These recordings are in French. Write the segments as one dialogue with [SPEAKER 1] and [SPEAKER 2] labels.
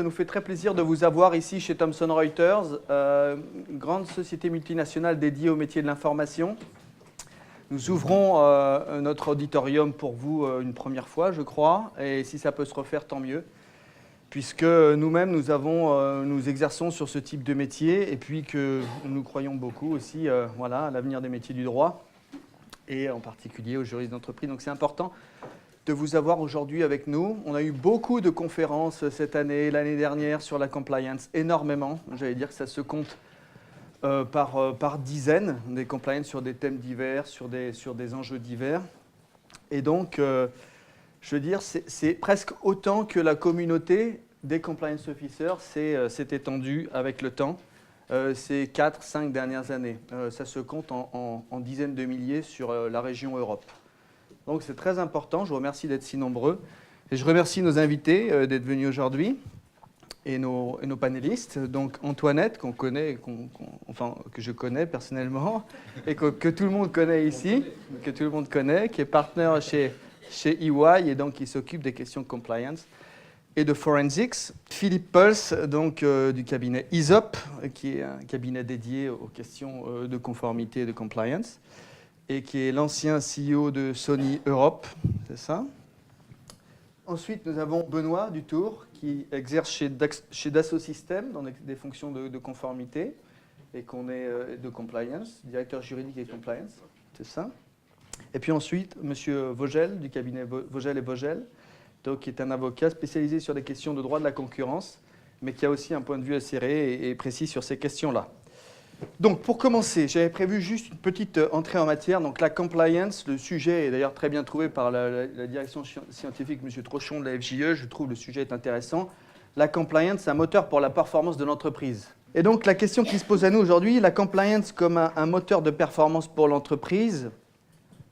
[SPEAKER 1] ça nous fait très plaisir de vous avoir ici chez Thomson Reuters, une grande société multinationale dédiée au métier de l'information. Nous ouvrons notre auditorium pour vous une première fois, je crois, et si ça peut se refaire, tant mieux, puisque nous-mêmes, nous exerçons sur ce type de métier, et puis que nous croyons beaucoup aussi voilà, à l'avenir des métiers du droit, et en particulier aux juristes d'entreprise. Donc c'est important de vous avoir aujourd'hui avec nous. On a eu beaucoup de conférences cette année, l'année dernière sur la compliance, énormément. J'allais dire que ça se compte par dizaines, des compliance sur des thèmes divers, sur des enjeux divers. Et donc, je veux dire, c'est presque autant que la communauté des compliance officers s'est étendue avec le temps ces 4-5 dernières années. Ça se compte en dizaines de milliers sur la région Europe. Donc c'est très important, je vous remercie d'être si nombreux. Et je remercie nos invités d'être venus aujourd'hui et nos panélistes. Donc Antoinette, qu'on connaît, enfin, que je connais personnellement, et que tout le monde connaît ici, que tout le monde connaît, qui est partenaire chez EY et donc qui s'occupe des questions de compliance et de forensics. Philippe Pulse, donc du cabinet ISOP, qui est un cabinet dédié aux questions de conformité et de compliance, et qui est l'ancien CEO de Sony Europe, c'est ça. Ensuite, nous avons Benoît Dutour, qui exerce chez Dassault Systèmes dans des fonctions de conformité et qu'on est de compliance, directeur juridique et compliance, c'est ça. Et puis ensuite, Monsieur Vogel, du cabinet Vogel et Vogel, donc, qui est un avocat spécialisé sur des questions de droit de la concurrence, mais qui a aussi un point de vue acéré et précis sur ces questions-là. Donc, pour commencer, j'avais prévu juste une petite entrée en matière. Donc, la compliance, le sujet est d'ailleurs très bien trouvé par la direction scientifique, M. Trochon de la FJE. Je trouve le sujet est intéressant. La compliance, c'est un moteur pour la performance de l'entreprise. Et donc, la question qui se pose à nous aujourd'hui, la compliance comme un moteur de performance pour l'entreprise,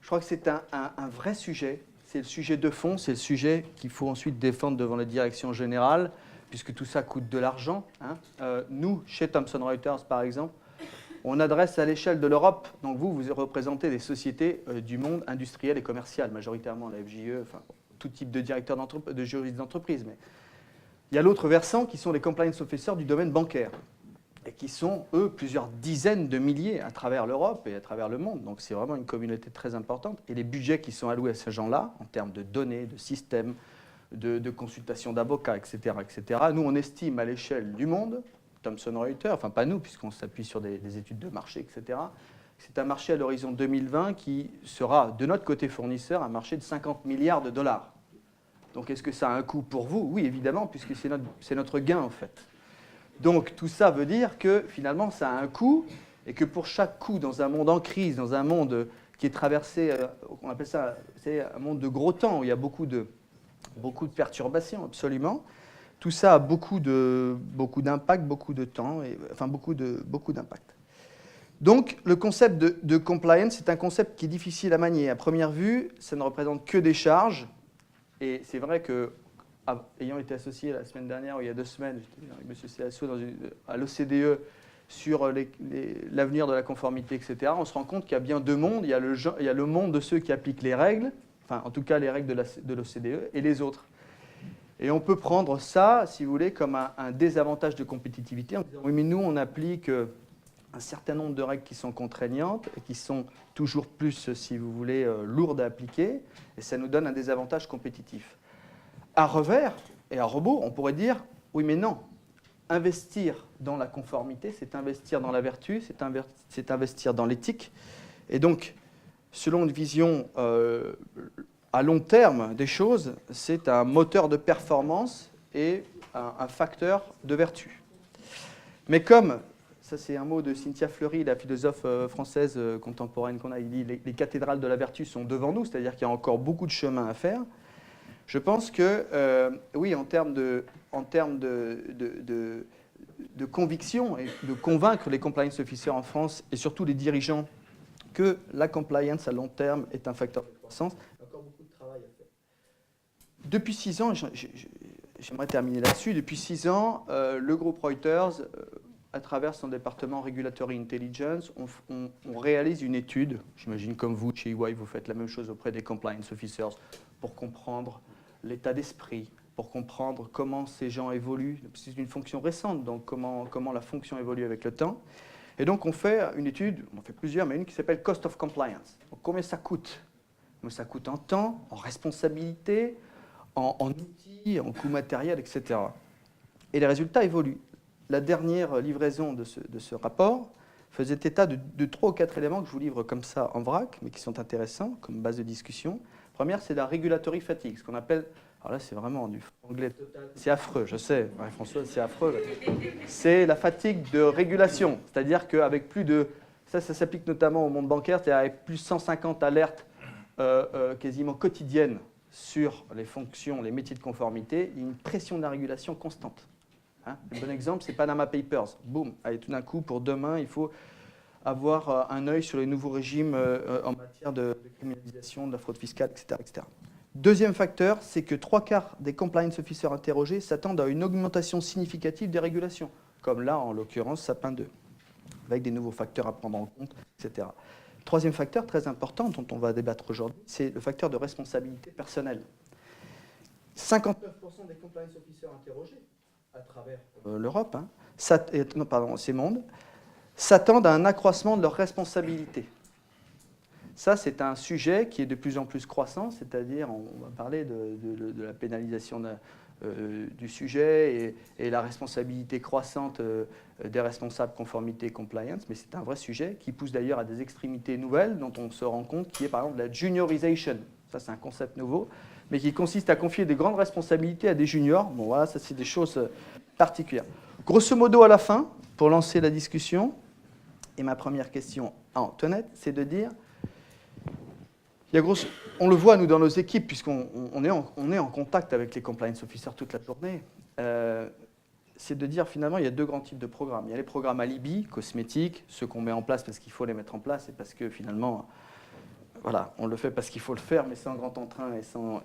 [SPEAKER 1] je crois que c'est un vrai sujet. C'est le sujet de fond, c'est le sujet qu'il faut ensuite défendre devant la direction générale, puisque tout ça coûte de l'argent. Hein. Nous, chez Thomson Reuters, par exemple, on adresse à l'échelle de l'Europe. Donc vous représentez des sociétés du monde industriel et commercial, majoritairement la FJE, enfin tout type de directeur de juristes d'entreprise. Mais il y a l'autre versant qui sont les compliance officers du domaine bancaire, et qui sont, eux, plusieurs dizaines de milliers à travers l'Europe et à travers le monde. Donc c'est vraiment une communauté très importante. Et les budgets qui sont alloués à ces gens-là, en termes de données, de systèmes, de consultation d'avocats, etc., nous, on estime à l'échelle du monde, Thomson Reuters, enfin pas nous, puisqu'on s'appuie sur des études de marché, etc., c'est un marché à l'horizon 2020 qui sera, de notre côté fournisseur, un marché de 50 milliards de dollars. Donc est-ce que ça a un coût pour vous? Oui, évidemment, puisque c'est notre gain, en fait. Donc tout ça veut dire que finalement ça a un coût et que pour chaque coût dans un monde en crise, dans un monde qui est traversé, on appelle ça, c'est un monde de gros temps où il y a beaucoup de perturbations absolument, tout ça a beaucoup d'impact, beaucoup de temps, enfin beaucoup d'impact. Donc le concept de compliance, c'est un concept qui est difficile à manier. À première vue, ça ne représente que des charges et c'est vrai que ayant été associé la semaine dernière, ou il y a 2 semaines, j'étais avec M. Céasso à l'OCDE sur l'avenir de la conformité, etc., on se rend compte qu'il y a bien 2 mondes. Il y a le monde de ceux qui appliquent les règles, enfin en tout cas les règles de l'OCDE, et les autres. Et on peut prendre ça, si vous voulez, comme un désavantage de compétitivité, en disant oui, mais nous, on applique un certain nombre de règles qui sont contraignantes et qui sont toujours plus, si vous voulez, lourdes à appliquer, et ça nous donne un désavantage compétitif. À revers et à rebours, on pourrait dire, oui mais non, investir dans la conformité, c'est investir dans la vertu, c'est investir dans l'éthique. Et donc, selon une vision à long terme des choses, c'est un moteur de performance et un facteur de vertu. Mais comme, ça c'est un mot de Cynthia Fleury, la philosophe française contemporaine qu'on a, il dit les cathédrales de la vertu sont devant nous, c'est-à-dire qu'il y a encore beaucoup de chemin à faire. Je pense que, oui, en termes de conviction et de convaincre les compliance officers en France et surtout les dirigeants que la compliance à long terme est un facteur de croissance, il y a encore beaucoup de travail à faire. Depuis 6 ans, j'aimerais terminer là-dessus, depuis 6 ans, le groupe Reuters, à travers son département Regulatory Intelligence, on réalise une étude, j'imagine comme vous, chez EY, vous faites la même chose auprès des compliance officers, pour comprendre l'état d'esprit, pour comprendre comment ces gens évoluent. C'est une fonction récente, donc comment la fonction évolue avec le temps. Et donc on fait une étude, on en fait plusieurs, mais une qui s'appelle Cost of Compliance. Donc, combien ça coûte? Donc, ça coûte en temps, en responsabilité, en outils, en coûts matériels, etc. Et les résultats évoluent. La dernière livraison de ce rapport faisait état de 3 ou 4 éléments que je vous livre comme ça en vrac, mais qui sont intéressants comme base de discussion. Première, c'est la regulatory fatigue, ce qu'on appelle, alors là c'est vraiment du anglais total, c'est affreux, je sais, Marie-Françoise, c'est affreux. C'est la fatigue de régulation, c'est-à-dire qu'avec plus de, ça s'applique notamment au monde bancaire, c'est-à-dire avec plus de 150 alertes quasiment quotidiennes sur les fonctions, les métiers de conformité, il y a une pression de la régulation constante. Hein, un bon exemple, c'est Panama Papers. Boum, allez, tout d'un coup, pour demain, il faut avoir un œil sur les nouveaux régimes en matière de criminalisation, de la fraude fiscale, etc., etc. Deuxième facteur, c'est que 3/4 des compliance officers interrogés s'attendent à une augmentation significative des régulations, comme là, en l'occurrence, Sapin 2, avec des nouveaux facteurs à prendre en compte, etc. Troisième facteur très important dont on va débattre aujourd'hui, c'est le facteur de responsabilité personnelle. 59% des compliance officers interrogés à travers l'Europe, ces mondes, s'attendent à un accroissement de leurs responsabilités. Ça, c'est un sujet qui est de plus en plus croissant, c'est-à-dire, on va parler de la pénalisation du sujet et la responsabilité croissante des responsables conformité compliance, mais c'est un vrai sujet qui pousse d'ailleurs à des extrémités nouvelles dont on se rend compte, qui est par exemple la juniorisation. Ça, c'est un concept nouveau, mais qui consiste à confier des grandes responsabilités à des juniors. Bon, voilà, ça, c'est des choses particulières. Grosso modo, à la fin, pour lancer la discussion, et ma première question à Antoinette, c'est de dire, on le voit, nous, dans nos équipes, puisqu'on est en contact avec les compliance officers toute la journée, c'est de dire, finalement, il y a 2 grands types de programmes. Il y a les programmes alibi, cosmétiques, ceux qu'on met en place parce qu'il faut les mettre en place et parce que, finalement, voilà, on le fait parce qu'il faut le faire, mais sans grand entrain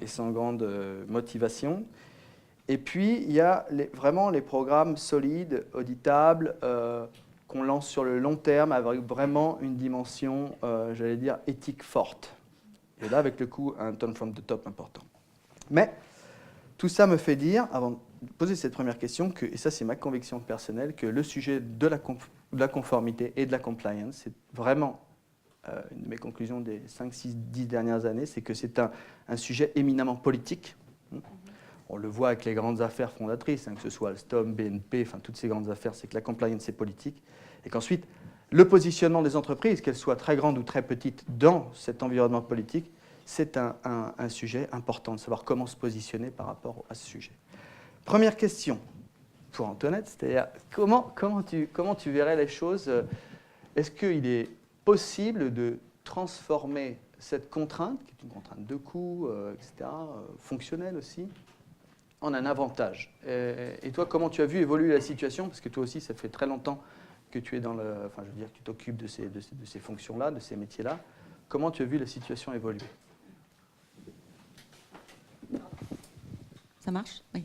[SPEAKER 1] et sans grande motivation. Et puis, il y a vraiment les programmes solides, auditables, qu'on lance sur le long terme avec vraiment une dimension, j'allais dire, éthique forte. Et là, avec le coup, un turn from the top important. Mais tout ça me fait dire, avant de poser cette première question, et ça c'est ma conviction personnelle, que le sujet de la conformité et de la compliance, c'est vraiment une de mes conclusions des 5, 6, 10 dernières années, c'est que c'est un sujet éminemment politique. On le voit avec les grandes affaires fondatrices, que ce soit Alstom, BNP, enfin toutes ces grandes affaires, c'est que la compliance c'est politique. Et qu'ensuite, le positionnement des entreprises, qu'elles soient très grandes ou très petites dans cet environnement politique, c'est un sujet important de savoir comment se positionner par rapport à ce sujet. Première question pour Antoinette, c'est-à-dire comment tu verrais les choses? Est-ce qu'il est possible de transformer cette contrainte, qui est une contrainte de coût, etc., fonctionnelle aussi, en un avantage? Et toi, comment tu as vu évoluer la situation? Parce que toi aussi, ça fait très longtemps que tu es que tu t'occupes de ces fonctions-là, de ces métiers-là. Comment tu as vu la situation évoluer?
[SPEAKER 2] Ça marche? Oui.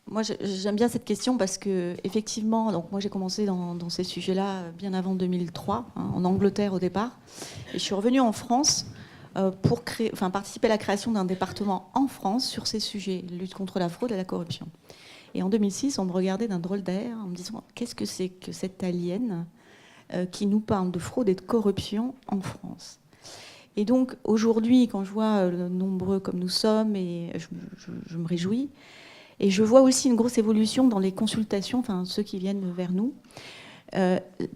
[SPEAKER 2] Moi, j'aime bien cette question parce que, effectivement, donc moi j'ai commencé dans ces sujets-là bien avant 2003, en Angleterre au départ, et je suis revenue en France pour participer à la création d'un département en France sur ces sujets, lutte contre la fraude et la corruption. Et en 2006, on me regardait d'un drôle d'air en me disant « Qu'est-ce que c'est que cette alien qui nous parle de fraude et de corruption en France ?» Et donc, aujourd'hui, quand je vois nombreux comme nous sommes, et je me réjouis, et je vois aussi une grosse évolution dans les consultations, enfin ceux qui viennent vers nous,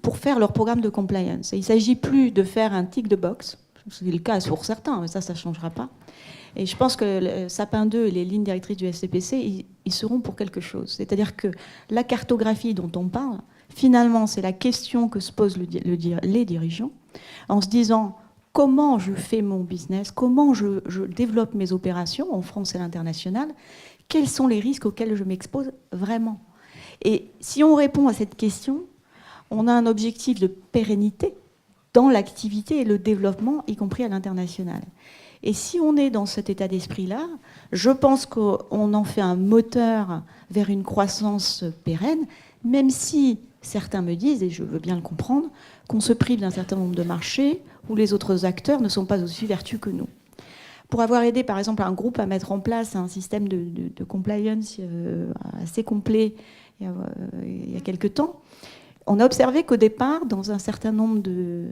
[SPEAKER 2] pour faire leur programme de compliance. Et il ne s'agit plus de faire un tick de box, c'est le cas pour certains, mais ça ne changera pas. Et je pense que le Sapin 2 et les lignes directrices du SCPC, ils seront pour quelque chose. C'est-à-dire que la cartographie dont on parle, finalement, c'est la question que se posent les dirigeants, en se disant comment je fais mon business, comment je développe mes opérations en France et à l'international, quels sont les risques auxquels je m'expose vraiment. Et si on répond à cette question, on a un objectif de pérennité dans l'activité et le développement, y compris à l'international. Et si on est dans cet état d'esprit-là, je pense qu'on en fait un moteur vers une croissance pérenne, même si certains me disent, et je veux bien le comprendre, qu'on se prive d'un certain nombre de marchés où les autres acteurs ne sont pas aussi vertueux que nous. pour avoir aidé par exemple un groupe à mettre en place un système de compliance assez complet il y a quelques temps, on a observé qu'au départ, dans un certain nombre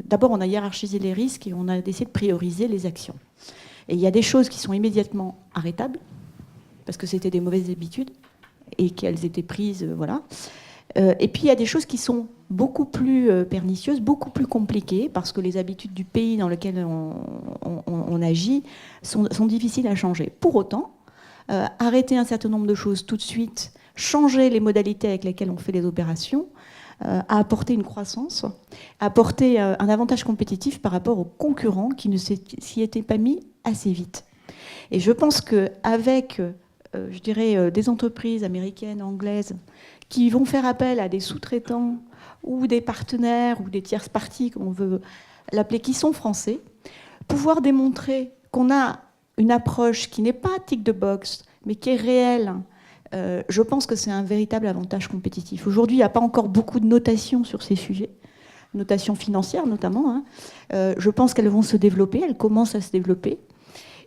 [SPEAKER 2] d'abord on a hiérarchisé les risques et on a essayé de prioriser les actions. Et il y a des choses qui sont immédiatement arrêtables, parce que c'était des mauvaises habitudes, et qu'elles étaient prises, voilà. Et puis il y a des choses qui sont beaucoup plus pernicieuses, beaucoup plus compliquées, parce que les habitudes du pays dans lequel on agit sont difficiles à changer. Pour autant, arrêter un certain nombre de choses tout de suite, changer les modalités avec lesquelles on fait les opérations, a apporté une croissance, a apporté un avantage compétitif par rapport aux concurrents qui ne s'y étaient pas mis assez vite. Et je pense qu'avec, je dirais, des entreprises américaines, anglaises, qui vont faire appel à des sous-traitants ou des partenaires ou des tierces parties, comme on veut l'appeler, qui sont français, pouvoir démontrer qu'on a une approche qui n'est pas tick the box, mais qui est réelle, je pense que c'est un véritable avantage compétitif. Aujourd'hui, il n'y a pas encore beaucoup de notations sur ces sujets, notations financières notamment. Hein. Je pense qu'elles vont se développer, elles commencent à se développer.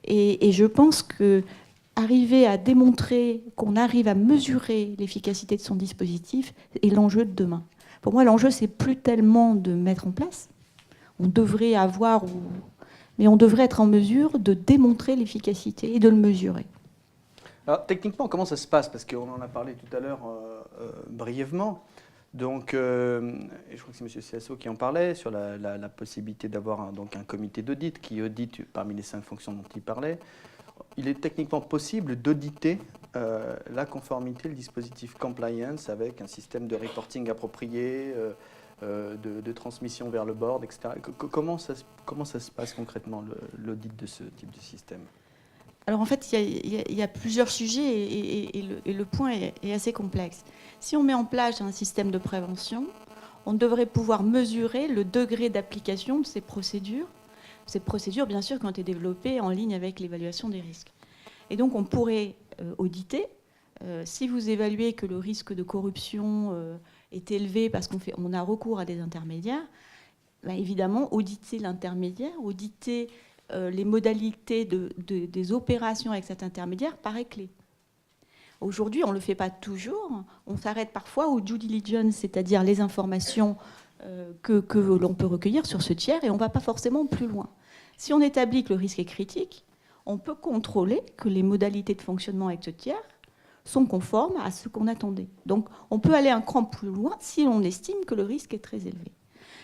[SPEAKER 2] Et je pense qu'arriver à démontrer qu'on arrive à mesurer l'efficacité de son dispositif est l'enjeu de demain. Pour moi, l'enjeu, c'est plus tellement de mettre en place. On devrait avoir, mais on devrait être en mesure de démontrer l'efficacité et de le mesurer.
[SPEAKER 1] Alors, techniquement, comment ça se passe? Parce qu'on en a parlé tout à l'heure brièvement. Donc, et je crois que c'est M. Ciasso qui en parlait, sur la possibilité d'avoir un comité d'audit qui audite parmi les 5 fonctions dont il parlait. Il est techniquement possible d'auditer la conformité, le dispositif compliance avec un système de reporting approprié, de transmission vers le board, etc. Comment ça se passe concrètement, l'audit de ce type de système?
[SPEAKER 2] Alors en fait, il y a plusieurs sujets et le point est assez complexe. Si on met en place un système de prévention, on devrait pouvoir mesurer le degré d'application de ces procédures. Ces procédures, bien sûr, qui ont été développées en ligne avec l'évaluation des risques. Et donc on pourrait auditer. Si vous évaluez que le risque de corruption est élevé parce qu'on a recours à des intermédiaires, ben évidemment, auditer l'intermédiaire, auditer les modalités des opérations avec cet intermédiaire paraît clé. Aujourd'hui, on ne le fait pas toujours. On s'arrête parfois au due diligence, c'est-à-dire les informations que l'on peut recueillir sur ce tiers, et on ne va pas forcément plus loin. Si on établit que le risque est critique, on peut contrôler que les modalités de fonctionnement avec ce tiers sont conformes à ce qu'on attendait. Donc, on peut aller un cran plus loin si on estime que le risque est très élevé.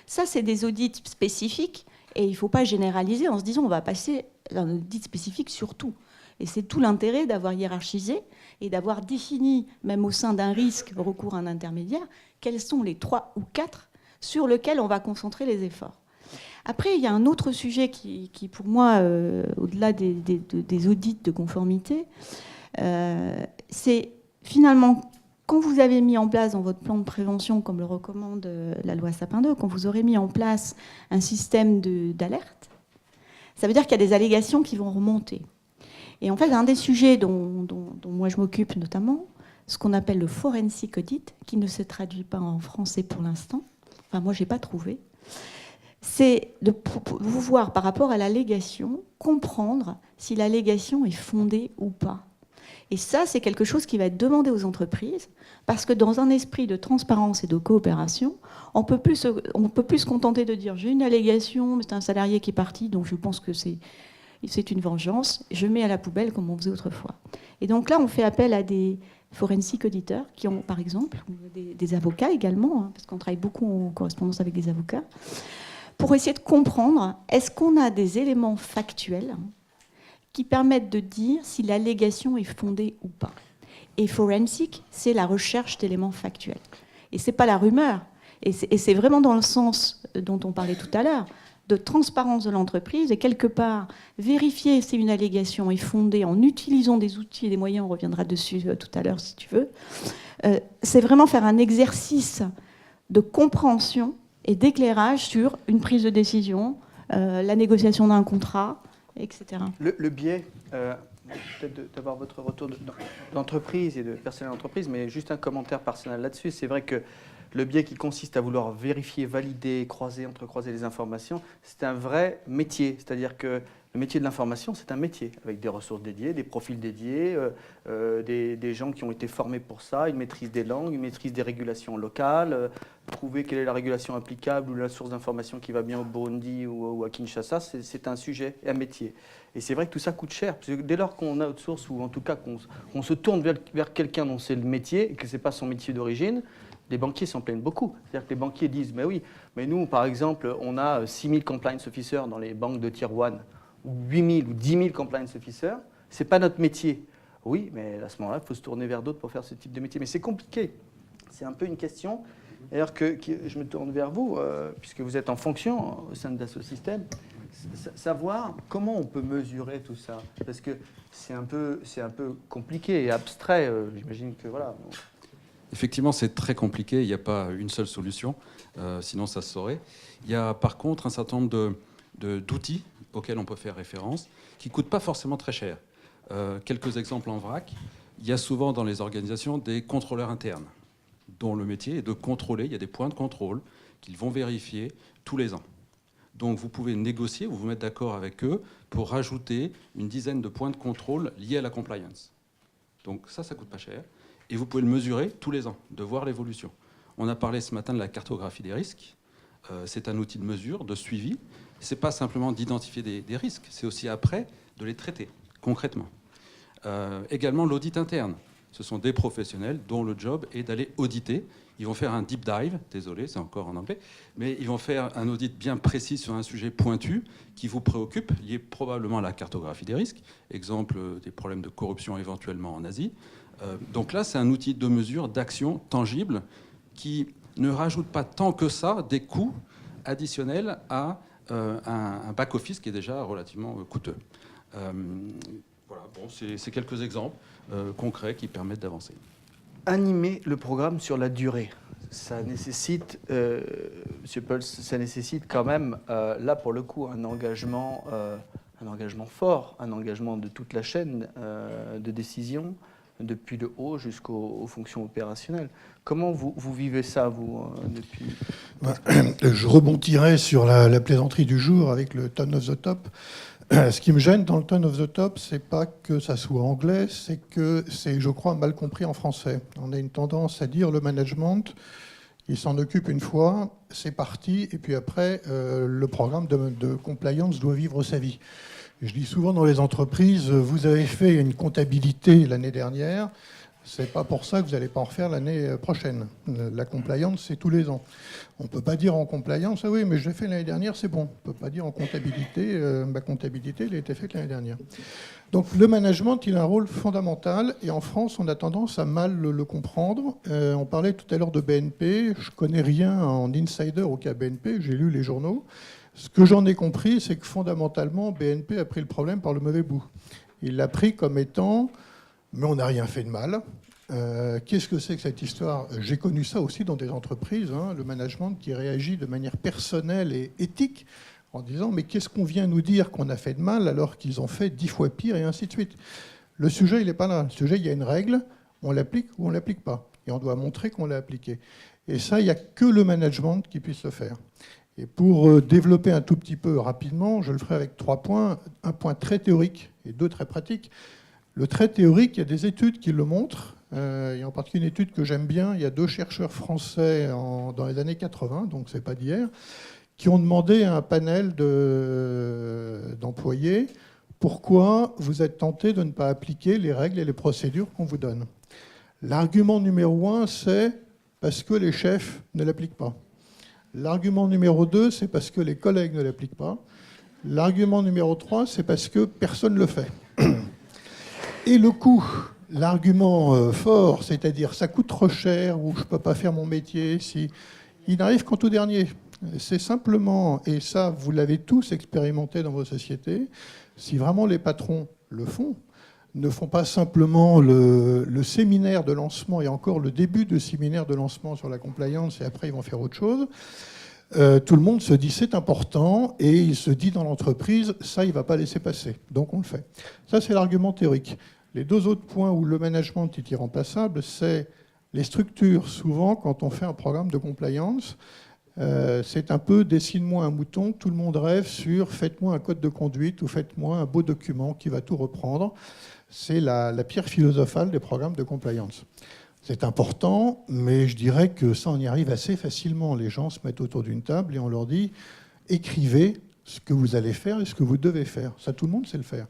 [SPEAKER 2] Ça, c'est des audits spécifiques. Et il ne faut pas généraliser en se disant on va passer un audit spécifique sur tout. Et c'est tout l'intérêt d'avoir hiérarchisé et d'avoir défini, même au sein d'un risque recours à un intermédiaire, quels sont les 3 ou 4 sur lesquels on va concentrer les efforts. Après, il y a un autre sujet qui pour moi, au-delà des audits de conformité, c'est finalement, quand vous avez mis en place dans votre plan de prévention, comme le recommande la loi Sapin 2, quand vous aurez mis en place un système d'alerte, ça veut dire qu'il y a des allégations qui vont remonter. Et en fait, un des sujets dont moi je m'occupe notamment, ce qu'on appelle le forensic audit, qui ne se traduit pas en français pour l'instant, enfin moi je n'ai pas trouvé, c'est de vous voir par rapport à l'allégation, comprendre si l'allégation est fondée ou pas. Et ça, c'est quelque chose qui va être demandé aux entreprises, parce que dans un esprit de transparence et de coopération, on ne peut plus se contenter de dire « j'ai une allégation, c'est un salarié qui est parti, donc je pense que c'est une vengeance, je mets à la poubelle comme on faisait autrefois ». Et donc là, on fait appel à des forensic auditeurs qui ont, par exemple, des avocats également, hein, parce qu'on travaille beaucoup en correspondance avec des avocats, pour essayer de comprendre, est-ce qu'on a des éléments factuels qui permettent de dire si l'allégation est fondée ou pas. Et forensic, c'est la recherche d'éléments factuels. Et ce n'est pas la rumeur. Et c'est vraiment dans le sens dont on parlait tout à l'heure, de transparence de l'entreprise, et quelque part, vérifier si une allégation est fondée en utilisant des outils et des moyens, on reviendra dessus tout à l'heure si tu veux, c'est vraiment faire un exercice de compréhension et d'éclairage sur une prise de décision, la négociation d'un contrat, etc.
[SPEAKER 1] Le biais, peut-être d'avoir votre retour d'entreprise et de personnel d'entreprise, mais juste un commentaire personnel là-dessus. C'est vrai que le biais qui consiste à vouloir vérifier, valider, entrecroiser les informations, c'est un vrai métier. C'est-à-dire que le métier de l'information, c'est un métier, avec des ressources dédiées, des profils dédiés, des gens qui ont été formés pour ça, une maîtrise des langues, une maîtrise des régulations locales, trouver quelle est la régulation applicable ou la source d'information qui va bien au Burundi ou à Kinshasa, c'est un sujet et un métier. Et c'est vrai que tout ça coûte cher, parce que dès lors qu'on outsource, ou en tout cas qu'on se tourne vers quelqu'un dont c'est le métier, et que ce n'est pas son métier d'origine, les banquiers s'en plaignent beaucoup. C'est-à-dire que les banquiers disent, mais oui, mais nous, par exemple, on a 6000 compliance officers dans les banques de Tier 1, ou 8000 ou 10 000 compliance officers, ce n'est pas notre métier. Oui, mais à ce moment-là, il faut se tourner vers d'autres pour faire ce type de métier. Mais c'est compliqué. C'est un peu une question. D'ailleurs, je me tourne vers vous, puisque vous êtes en fonction au sein de Dassault Systèmes, savoir comment on peut mesurer tout ça. Parce que c'est un peu compliqué et abstrait. J'imagine que voilà.
[SPEAKER 3] Effectivement, c'est très compliqué. Il n'y a pas une seule solution. Sinon, ça se saurait. Il y a par contre un certain nombre d'outils auxquels on peut faire référence, qui ne coûtent pas forcément très cher. Quelques exemples en vrac. Il y a souvent dans les organisations des contrôleurs internes, dont le métier est de contrôler. Il y a des points de contrôle qu'ils vont vérifier tous les ans. Donc vous pouvez négocier ou vous mettre d'accord avec eux pour rajouter une dizaine de points de contrôle liés à la compliance. Donc ça ne coûte pas cher. Et vous pouvez le mesurer tous les ans, de voir l'évolution. On a parlé ce matin de la cartographie des risques. C'est un outil de mesure, de suivi. Ce n'est pas simplement d'identifier des risques, c'est aussi après de les traiter concrètement. Également l'audit interne. Ce sont des professionnels dont le job est d'aller auditer. Ils vont faire un deep dive, désolé, c'est encore en anglais, mais ils vont faire un audit bien précis sur un sujet pointu qui vous préoccupe, lié probablement à la cartographie des risques. Exemple, des problèmes de corruption éventuellement en Asie. Donc là, c'est un outil de mesure, d'action tangible qui ne rajoute pas tant que ça des coûts additionnels à un back-office qui est déjà relativement coûteux. Voilà, bon, c'est quelques exemples concrets qui permettent d'avancer.
[SPEAKER 1] Animer le programme sur la durée, ça nécessite, Monsieur Pels, ça nécessite quand même, là pour le coup, un engagement fort, un engagement de toute la chaîne de décision, depuis le haut jusqu'aux fonctions opérationnelles. Comment vous vivez ça, vous, depuis...
[SPEAKER 4] Je rebondirai sur la plaisanterie du jour avec le Tone of the Top. Ce qui me gêne dans le Tone of the Top, c'est pas que ça soit anglais, c'est que c'est, je crois, mal compris en français. On a une tendance à dire le management, il s'en occupe une fois, c'est parti, et puis après, le programme de compliance doit vivre sa vie. Je dis souvent dans les entreprises, vous avez fait une comptabilité l'année dernière, c'est pas pour ça que vous n'allez pas en refaire l'année prochaine. La compliance, c'est tous les ans. On ne peut pas dire en compliance, ah oui, mais je l'ai fait l'année dernière, c'est bon. On ne peut pas dire en comptabilité, ma comptabilité, elle a été faite l'année dernière. Donc le management, il a un rôle fondamental, et en France, on a tendance à mal le comprendre. On parlait tout à l'heure de BNP, je ne connais rien en insider au cas BNP, j'ai lu les journaux. Ce que j'en ai compris, c'est que fondamentalement, BNP a pris le problème par le mauvais bout. Il l'a pris comme étant... mais on n'a rien fait de mal. Qu'est-ce que c'est que cette histoire? J'ai connu ça aussi dans des entreprises, hein, le management qui réagit de manière personnelle et éthique en disant mais qu'est-ce qu'on vient nous dire qu'on a fait de mal alors qu'ils ont fait 10 fois pire et ainsi de suite. Le sujet, il n'est pas là. Le sujet, il y a une règle, on l'applique ou on ne l'applique pas. Et on doit montrer qu'on l'a appliquée. Et ça, il n'y a que le management qui puisse le faire. Et pour développer un tout petit peu rapidement, je le ferai avec 3 points. Un point très théorique et 2 très pratiques. Le très théorique, il y a des études qui le montrent. Il y a en particulier une étude que j'aime bien. Il y a 2 chercheurs français dans les années 80, donc c'est pas d'hier, qui ont demandé à un panel d'employés pourquoi vous êtes tenté de ne pas appliquer les règles et les procédures qu'on vous donne. L'argument numéro 1, c'est parce que les chefs ne l'appliquent pas. L'argument numéro 2, c'est parce que les collègues ne l'appliquent pas. L'argument numéro 3, c'est parce que personne ne le fait. Et le coût, l'argument fort, c'est-à-dire ça coûte trop cher ou je ne peux pas faire mon métier, il n'arrive qu'en tout dernier. C'est simplement, et ça vous l'avez tous expérimenté dans vos sociétés, si vraiment les patrons le font, ne font pas simplement le séminaire de lancement et encore le début de séminaire de lancement sur la compliance et après ils vont faire autre chose, tout le monde se dit c'est important et il se dit dans l'entreprise ça il ne va pas laisser passer, donc on le fait. Ça c'est l'argument théorique. Les 2 autres points où le management est irremplaçable, c'est Les structures, souvent, quand on fait un programme de compliance, c'est un peu dessine-moi un mouton, tout le monde rêve sur faites-moi un code de conduite ou faites-moi un beau document qui va tout reprendre. C'est la pierre philosophale des programmes de compliance. C'est important, mais je dirais que ça, on y arrive assez facilement. Les gens se mettent autour d'une table et on leur dit écrivez ce que vous allez faire et ce que vous devez faire. Ça, tout le monde sait le faire.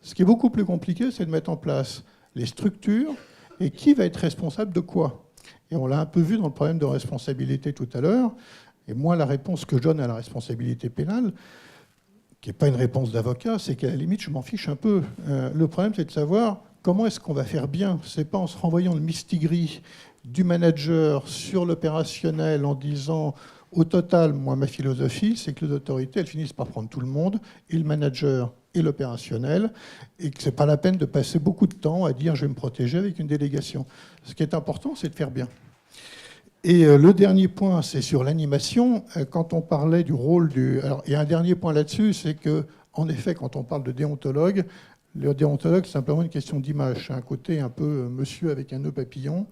[SPEAKER 4] Ce qui est beaucoup plus compliqué, c'est de mettre en place les structures et qui va être responsable de quoi. Et on l'a un peu vu dans le problème de responsabilité tout à l'heure. Et moi, la réponse que je donne à la responsabilité pénale, qui n'est pas une réponse d'avocat, c'est qu'à la limite, je m'en fiche un peu. Le problème, c'est de savoir comment est-ce qu'on va faire bien. Ce n'est pas en se renvoyant le mistigris du manager sur l'opérationnel en disant au total, moi, ma philosophie, c'est que les autorités, elles finissent par prendre tout le monde, et le manager et l'opérationnel, et que ce n'est pas la peine de passer beaucoup de temps à dire je vais me protéger avec une délégation. Ce qui est important, c'est de faire bien. Et le dernier point, c'est sur l'animation. Quand on parlait du rôle du... Alors, il y a un dernier point là-dessus, c'est que, en effet, quand on parle de déontologue, le déontologue, c'est simplement une question d'image. C'est un côté un peu monsieur avec un nœud papillon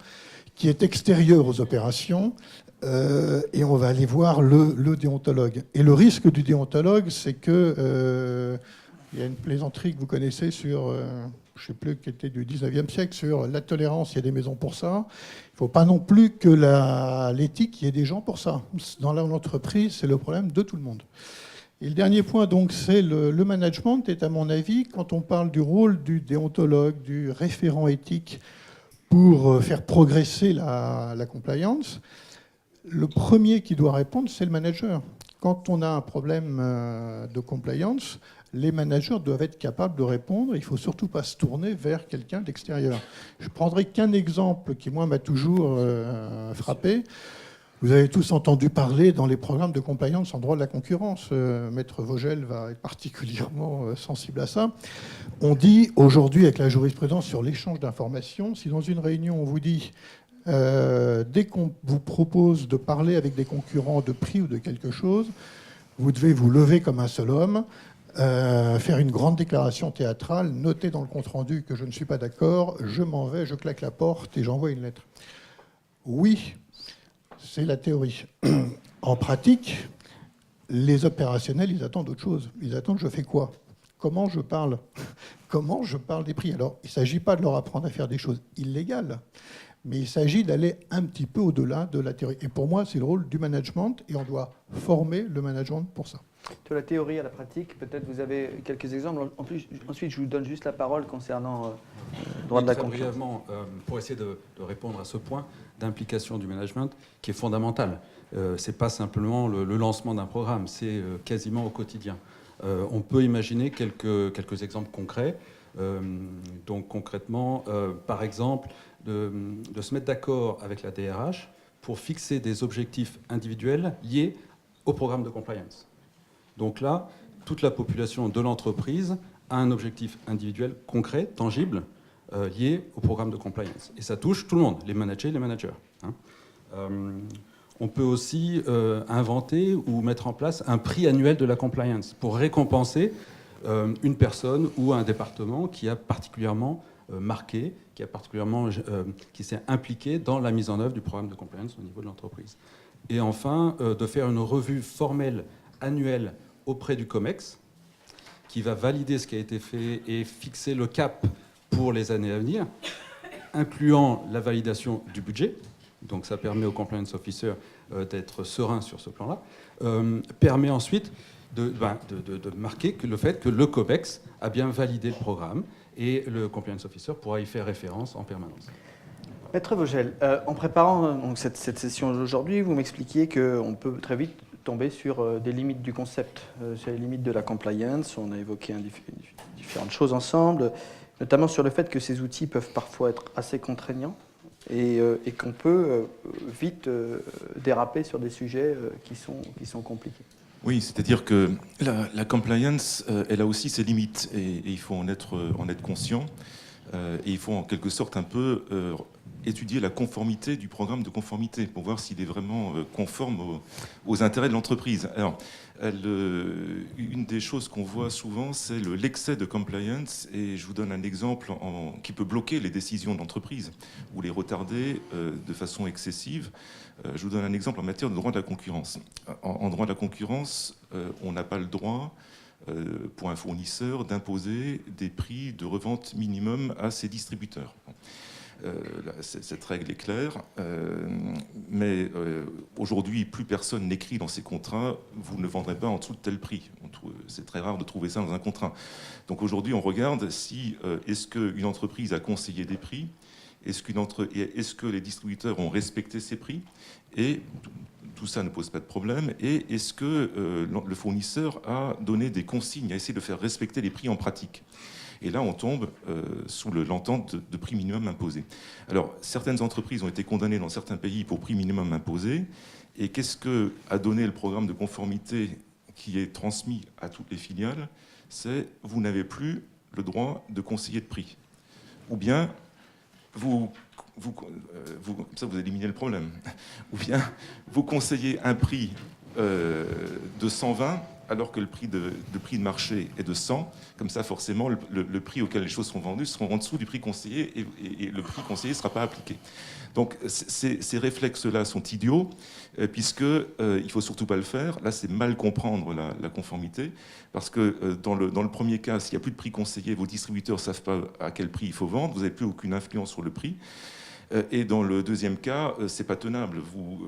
[SPEAKER 4] qui est extérieur aux opérations. Et on va aller voir le déontologue. Et le risque du déontologue, c'est que... il y a une plaisanterie que vous connaissez sur... je ne sais plus, qui était du 19e siècle, sur la tolérance, il y a des maisons pour ça. Il ne faut pas non plus que l'éthique, il y ait des gens pour ça. Dans l'entreprise, c'est le problème de tout le monde. Et le dernier point, donc, c'est le management est, à mon avis, quand on parle du rôle du déontologue, du référent éthique pour faire progresser la compliance, le premier qui doit répondre, c'est le manager. Quand on a un problème de compliance, les managers doivent être capables de répondre. Il ne faut surtout pas se tourner vers quelqu'un d'extérieur. Je prendrai qu'un exemple qui, moi, m'a toujours frappé. Vous avez tous entendu parler dans les programmes de compliance en droit de la concurrence. Maître Vogel va être particulièrement sensible à ça. On dit aujourd'hui, avec la jurisprudence sur l'échange d'informations, si dans une réunion, on vous dit, dès qu'on vous propose de parler avec des concurrents de prix ou de quelque chose, vous devez vous lever comme un seul homme, faire une grande déclaration théâtrale, noter dans le compte-rendu que je ne suis pas d'accord, je m'en vais, je claque la porte et j'envoie une lettre. Oui, c'est la théorie. En pratique, les opérationnels, ils attendent autre chose. Ils attendent, je fais quoi? Comment je parle? Comment je parle des prix? Alors, il ne s'agit pas de leur apprendre à faire des choses illégales, mais il s'agit d'aller un petit peu au-delà de la théorie. Et pour moi, c'est le rôle du management, et on doit former le management pour ça.
[SPEAKER 1] De la théorie à la pratique, peut-être vous avez quelques exemples. Ensuite, je vous donne juste la parole concernant le droit de la concurrence.
[SPEAKER 3] Brièvement, pour essayer de répondre à ce point d'implication du management qui est fondamental. Ce n'est pas simplement le lancement d'un programme, c'est quasiment au quotidien. On peut imaginer quelques exemples concrets. Donc concrètement, par exemple, de se mettre d'accord avec la DRH pour fixer des objectifs individuels liés au programme de compliance. Donc là, toute la population de l'entreprise a un objectif individuel concret, tangible, lié au programme de compliance. Et ça touche tout le monde, les managers et les managers. On peut aussi inventer ou mettre en place un prix annuel de la compliance pour récompenser une personne ou un département qui a particulièrement marqué, qui s'est impliqué dans la mise en œuvre du programme de compliance au niveau de l'entreprise. Et enfin, de faire une revue formelle annuelle auprès du COMEX, qui va valider ce qui a été fait et fixer le cap pour les années à venir, incluant la validation du budget. Donc ça permet au compliance officer d'être serein sur ce plan-là. Permet ensuite de marquer le fait que le COMEX a bien validé le programme et le compliance officer pourra y faire référence en permanence.
[SPEAKER 1] Maître Vogel, en préparant donc, cette session d'aujourd'hui, vous m'expliquiez qu'on peut très vite tomber sur des limites du concept, sur les limites de la compliance. On a évoqué différentes choses ensemble, notamment sur le fait que ces outils peuvent parfois être assez contraignants et qu'on peut vite déraper sur des sujets qui sont compliqués.
[SPEAKER 5] Oui, c'est-à-dire que la compliance, elle a aussi ses limites et il faut en être conscient. Et il faut en quelque sorte un peu étudier la conformité du programme de conformité pour voir s'il est vraiment conforme aux intérêts de l'entreprise. Alors, une des choses qu'on voit souvent, c'est l'excès de compliance, et je vous donne un exemple qui peut bloquer les décisions d'entreprise ou les retarder de façon excessive. Je vous donne un exemple en matière de droit de la concurrence. En droit de la concurrence, on n'a pas le droit pour un fournisseur d'imposer des prix de revente minimum à ses distributeurs. Cette règle est claire, mais aujourd'hui, plus personne n'écrit dans ses contrats « vous ne vendrez pas en dessous de tel prix ». C'est très rare de trouver ça dans un contrat. Donc aujourd'hui, on regarde si est-ce qu'une entreprise a conseillé des prix, est-ce que les distributeurs ont respecté ces prix, et tout ça ne pose pas de problème, et est-ce que le fournisseur a donné des consignes, a essayé de faire respecter les prix en pratique. Et là, on tombe sous l'entente de prix minimum imposé. Alors, certaines entreprises ont été condamnées dans certains pays pour prix minimum imposé. Et qu'est-ce qu'a donné le programme de conformité qui est transmis à toutes les filiales? C'est vous n'avez plus le droit de conseiller de prix. Ou bien, comme ça, vous éliminez le problème. Ou bien, vous conseillez un prix de 120 alors que le prix de marché est de 100. Comme ça, forcément, le prix auquel les choses sont vendues seront en dessous du prix conseillé et le prix conseillé ne sera pas appliqué. Donc, ces réflexes-là sont idiots, puisqu'il ne faut surtout pas le faire. Là, c'est mal comprendre la conformité, parce que dans le premier cas, s'il n'y a plus de prix conseillé, vos distributeurs ne savent pas à quel prix il faut vendre, vous n'avez plus aucune influence sur le prix. Et dans le deuxième cas, c'est pas tenable. Vous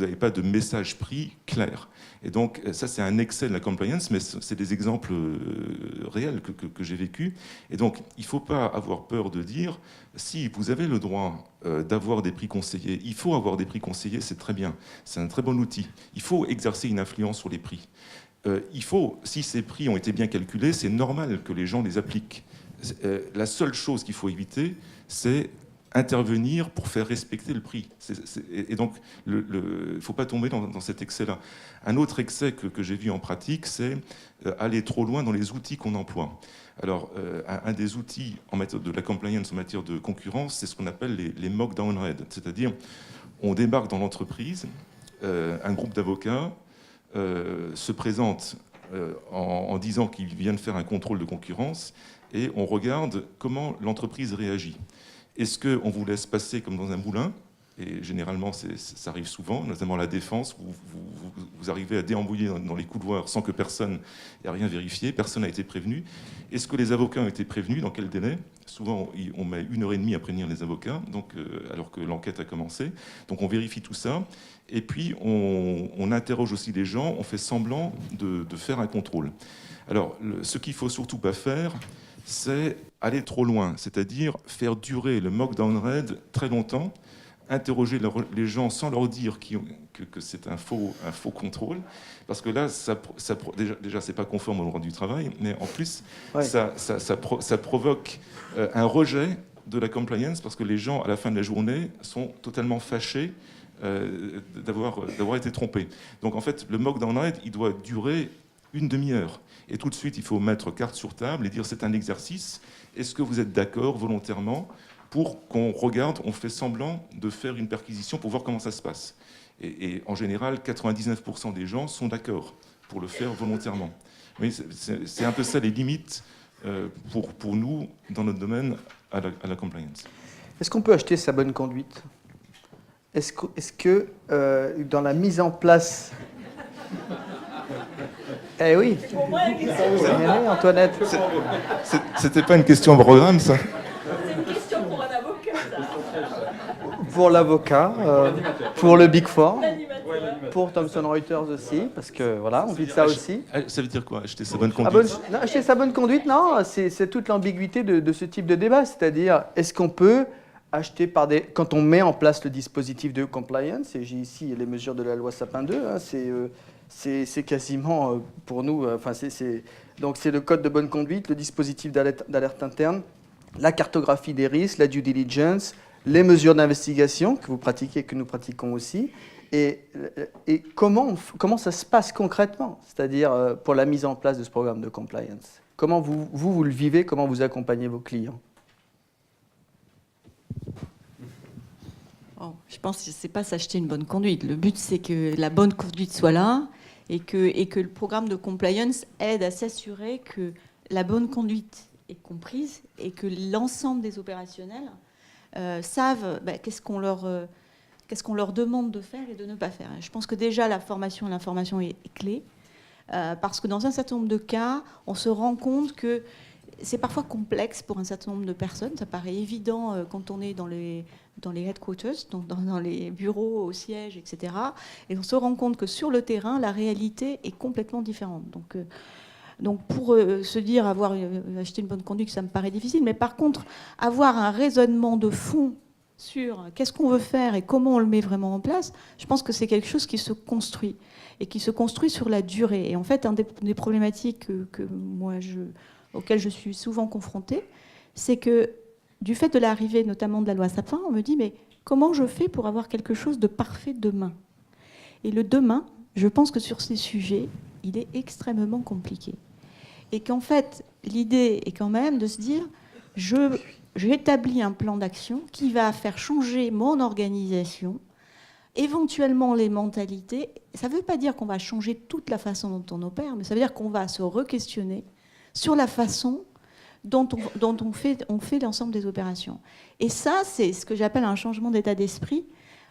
[SPEAKER 5] n'avez pas de message prix clair. Et donc, ça, c'est un excès de la compliance, mais c'est des exemples réels que j'ai vécus. Et donc, il ne faut pas avoir peur de dire, si vous avez le droit d'avoir des prix conseillés, il faut avoir des prix conseillés, c'est très bien. C'est un très bon outil. Il faut exercer une influence sur les prix. Si ces prix ont été bien calculés, c'est normal que les gens les appliquent. La seule chose qu'il faut éviter, c'est intervenir pour faire respecter le prix. Et donc, il ne faut pas tomber dans cet excès-là. Un autre excès que j'ai vu en pratique, c'est aller trop loin dans les outils qu'on emploie. Alors, un des outils en matière de la compliance, en matière de concurrence, c'est ce qu'on appelle les mock downhead. C'est-à-dire, on débarque dans l'entreprise, un groupe d'avocats se présente en disant qu'ils viennent faire un contrôle de concurrence, et on regarde comment l'entreprise réagit. Est-ce qu'on vous laisse passer comme dans un moulin? Et généralement, ça arrive souvent, notamment la défense, vous arrivez à déambouiller dans les couloirs sans que personne n'ait rien vérifié, personne n'a été prévenu. Est-ce que les avocats ont été prévenus? Dans quel délai? Souvent, on met 1h30 à prévenir les avocats, donc, alors que l'enquête a commencé. Donc on vérifie tout ça, et puis on interroge aussi les gens, on fait semblant de faire un contrôle. Alors, ce qu'il ne faut surtout pas faire, c'est aller trop loin, c'est-à-dire faire durer le mock downhead très longtemps, interroger les gens sans leur dire que c'est un faux contrôle, parce que là, déjà c'est pas conforme au droit du travail, mais en plus, ouais, ça provoque un rejet de la compliance, parce que les gens, à la fin de la journée, sont totalement fâchés d'avoir été trompés. Donc en fait, le mock downhead, il doit durer une demi-heure. Et tout de suite, il faut mettre carte sur table et dire c'est un exercice. Est-ce que vous êtes d'accord volontairement pour qu'on regarde, on fait semblant de faire une perquisition pour voir comment ça se passe. Et en général, 99% des gens sont d'accord pour le faire volontairement. Oui, c'est un peu ça les limites pour nous, dans notre domaine, à la compliance.
[SPEAKER 1] Est-ce qu'on peut acheter sa bonne conduite? Est-ce que dans la mise en place... Eh oui.
[SPEAKER 6] Pour moi, la question.
[SPEAKER 1] Oui, Antoinette.
[SPEAKER 5] C'était pas une question au programme, ça?
[SPEAKER 6] C'est une question pour un avocat, ça.
[SPEAKER 1] Pour l'avocat, pour le Big Four,
[SPEAKER 6] L'animateur.
[SPEAKER 1] pour Thomson Reuters aussi, parce que voilà, on vit de ça aussi.
[SPEAKER 5] Ça veut dire quoi? Acheter sa bonne conduite?
[SPEAKER 1] Non, acheter sa bonne conduite, non, c'est toute l'ambiguïté de ce type de débat. C'est-à-dire, est-ce qu'on peut acheter quand on met en place le dispositif de compliance, et j'ai ici les mesures de la loi Sapin 2, hein, c'est quasiment pour nous, donc c'est le code de bonne conduite, le dispositif d'alerte interne, la cartographie des risques, la due diligence, les mesures d'investigation que vous pratiquez et que nous pratiquons aussi, et comment ça se passe concrètement, c'est-à-dire pour la mise en place de ce programme de compliance. Comment vous le vivez, comment vous accompagnez vos clients?
[SPEAKER 2] Bon, je pense que c'est pas s'acheter une bonne conduite. Le but, c'est que la bonne conduite soit là et que le programme de compliance aide à s'assurer que la bonne conduite est comprise et que l'ensemble des opérationnels savent qu'est-ce qu'on leur demande de faire et de ne pas faire. Je pense que déjà la formation et l'information est clé parce que dans un certain nombre de cas, on se rend compte que c'est parfois complexe pour un certain nombre de personnes. Ça paraît évident quand on est dans les headquarters, donc dans les bureaux, au siège, etc. Et on se rend compte que sur le terrain, la réalité est complètement différente. Donc pour se dire acheter une bonne conduite, ça me paraît difficile. Mais par contre, avoir un raisonnement de fond sur qu'est-ce qu'on veut faire et comment on le met vraiment en place, je pense que c'est quelque chose qui se construit et qui se construit sur la durée. Et en fait, une des problématiques auxquelles je suis souvent confrontée, c'est que du fait de l'arrivée notamment de la loi Sapin, on me dit mais comment je fais pour avoir quelque chose de parfait demain ? Et le demain, je pense que sur ces sujets, il est extrêmement compliqué. Et qu'en fait, l'idée est quand même de se dire j'établis un plan d'action qui va faire changer mon organisation, éventuellement les mentalités. Ça ne veut pas dire qu'on va changer toute la façon dont on opère, mais ça veut dire qu'on va se re-questionner sur la façon dont on fait l'ensemble des opérations. Et ça, c'est ce que j'appelle un changement d'état d'esprit,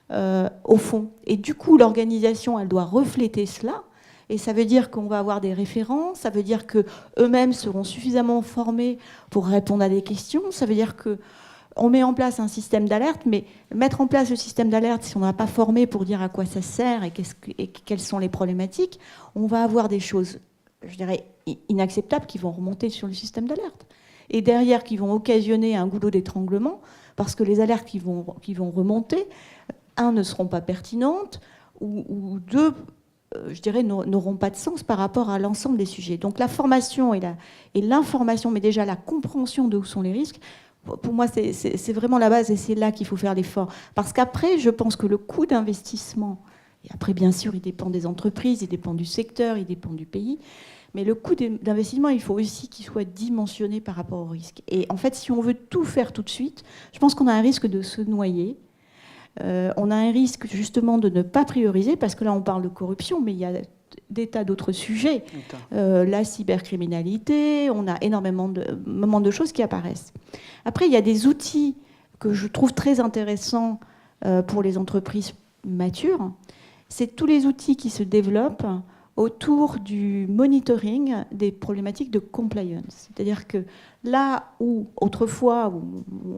[SPEAKER 2] au fond. Et du coup, l'organisation, elle doit refléter cela. Et ça veut dire qu'on va avoir des référents, ça veut dire qu'eux-mêmes seront suffisamment formés pour répondre à des questions, ça veut dire qu'on met en place un système d'alerte, mais mettre en place le système d'alerte, si on n'a pas formé pour dire à quoi ça sert et quelles sont les problématiques, on va avoir des choses, je dirais, inacceptables qui vont remonter sur le système d'alerte. Et derrière, qui vont occasionner un goulot d'étranglement, parce que les alertes qui vont remonter, ne seront pas pertinentes, ou deux, je dirais, n'auront pas de sens par rapport à l'ensemble des sujets. Donc la formation et l'information, mais déjà la compréhension de où sont les risques, pour moi, c'est vraiment la base et c'est là qu'il faut faire l'effort. Parce qu'après, je pense que le coût d'investissement, et après, bien sûr, il dépend des entreprises, il dépend du secteur, il dépend du pays, mais le coût d'investissement, il faut aussi qu'il soit dimensionné par rapport au risque. Et en fait, si on veut tout faire tout de suite, je pense qu'on a un risque de se noyer. On a un risque justement de ne pas prioriser, parce que là, on parle de corruption, mais il y a des tas d'autres sujets. La cybercriminalité, on a énormément de choses qui apparaissent. Après, il y a des outils que je trouve très intéressants pour les entreprises matures. C'est tous les outils qui se développent autour du monitoring des problématiques de compliance. C'est-à-dire que là où, autrefois,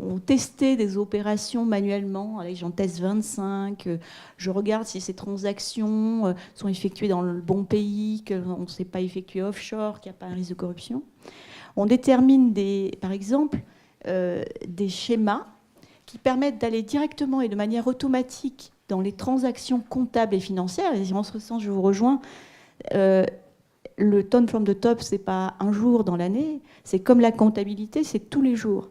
[SPEAKER 2] on testait des opérations manuellement, allez, j'en teste 25, je regarde si ces transactions sont effectuées dans le bon pays, qu'on ne s'est pas effectué offshore, qu'il n'y a pas un risque de corruption. On détermine, par exemple, des schémas qui permettent d'aller directement et de manière automatique dans les transactions comptables et financières. Et en ce sens, je vous rejoins. Le tone from the top, c'est pas un jour dans l'année, c'est comme la comptabilité, c'est tous les jours.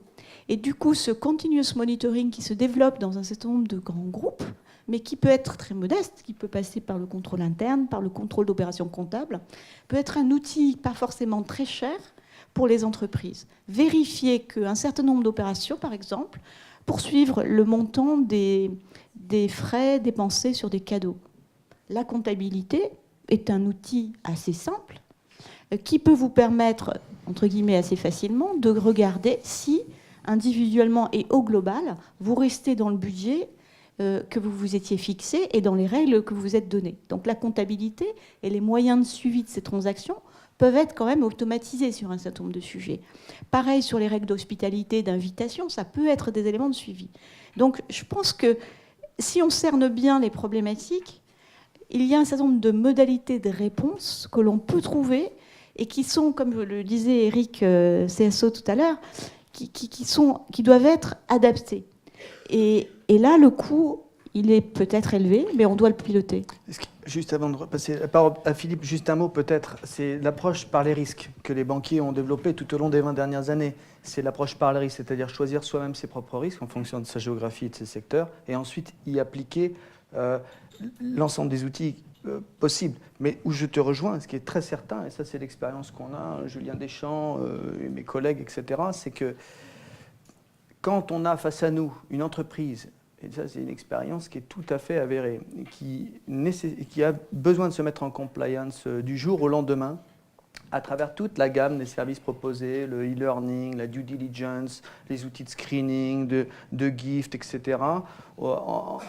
[SPEAKER 2] Et du coup, ce continuous monitoring qui se développe dans un certain nombre de grands groupes, mais qui peut être très modeste, qui peut passer par le contrôle interne, par le contrôle d'opérations comptables, peut être un outil pas forcément très cher pour les entreprises. Vérifier qu'un certain nombre d'opérations, par exemple, poursuivre le montant des frais dépensés sur des cadeaux. La comptabilité est un outil assez simple qui peut vous permettre, entre guillemets assez facilement, de regarder si, individuellement et au global, vous restez dans le budget que vous vous étiez fixé et dans les règles que vous vous êtes données. Donc la comptabilité et les moyens de suivi de ces transactions peuvent être quand même automatisés sur un certain nombre de sujets. Pareil sur les règles d'hospitalité, d'invitation, ça peut être des éléments de suivi. Donc je pense que si on cerne bien les problématiques, il y a un certain nombre de modalités de réponse que l'on peut trouver et qui sont, comme le disait Eric CSO tout à l'heure, qui doivent être adaptées. Et là, le coût, il est peut-être élevé, mais on doit le piloter.
[SPEAKER 1] Juste avant de repasser la parole à Philippe, juste un mot peut-être. C'est l'approche par les risques que les banquiers ont développée tout au long des 20 dernières années. C'est l'approche par les risques, c'est-à-dire choisir soi-même ses propres risques en fonction de sa géographie et de ses secteurs, et ensuite y appliquer l'ensemble des outils possibles. Mais où je te rejoins, ce qui est très certain, et ça c'est l'expérience qu'on a, Julien Deschamps, et mes collègues, etc., c'est que quand on a face à nous une entreprise Et ça, c'est une expérience qui est tout à fait avérée, et qui a besoin de se mettre en compliance du jour au lendemain, à travers toute la gamme des services proposés, le e-learning, la due diligence, les outils de screening, de gift, etc.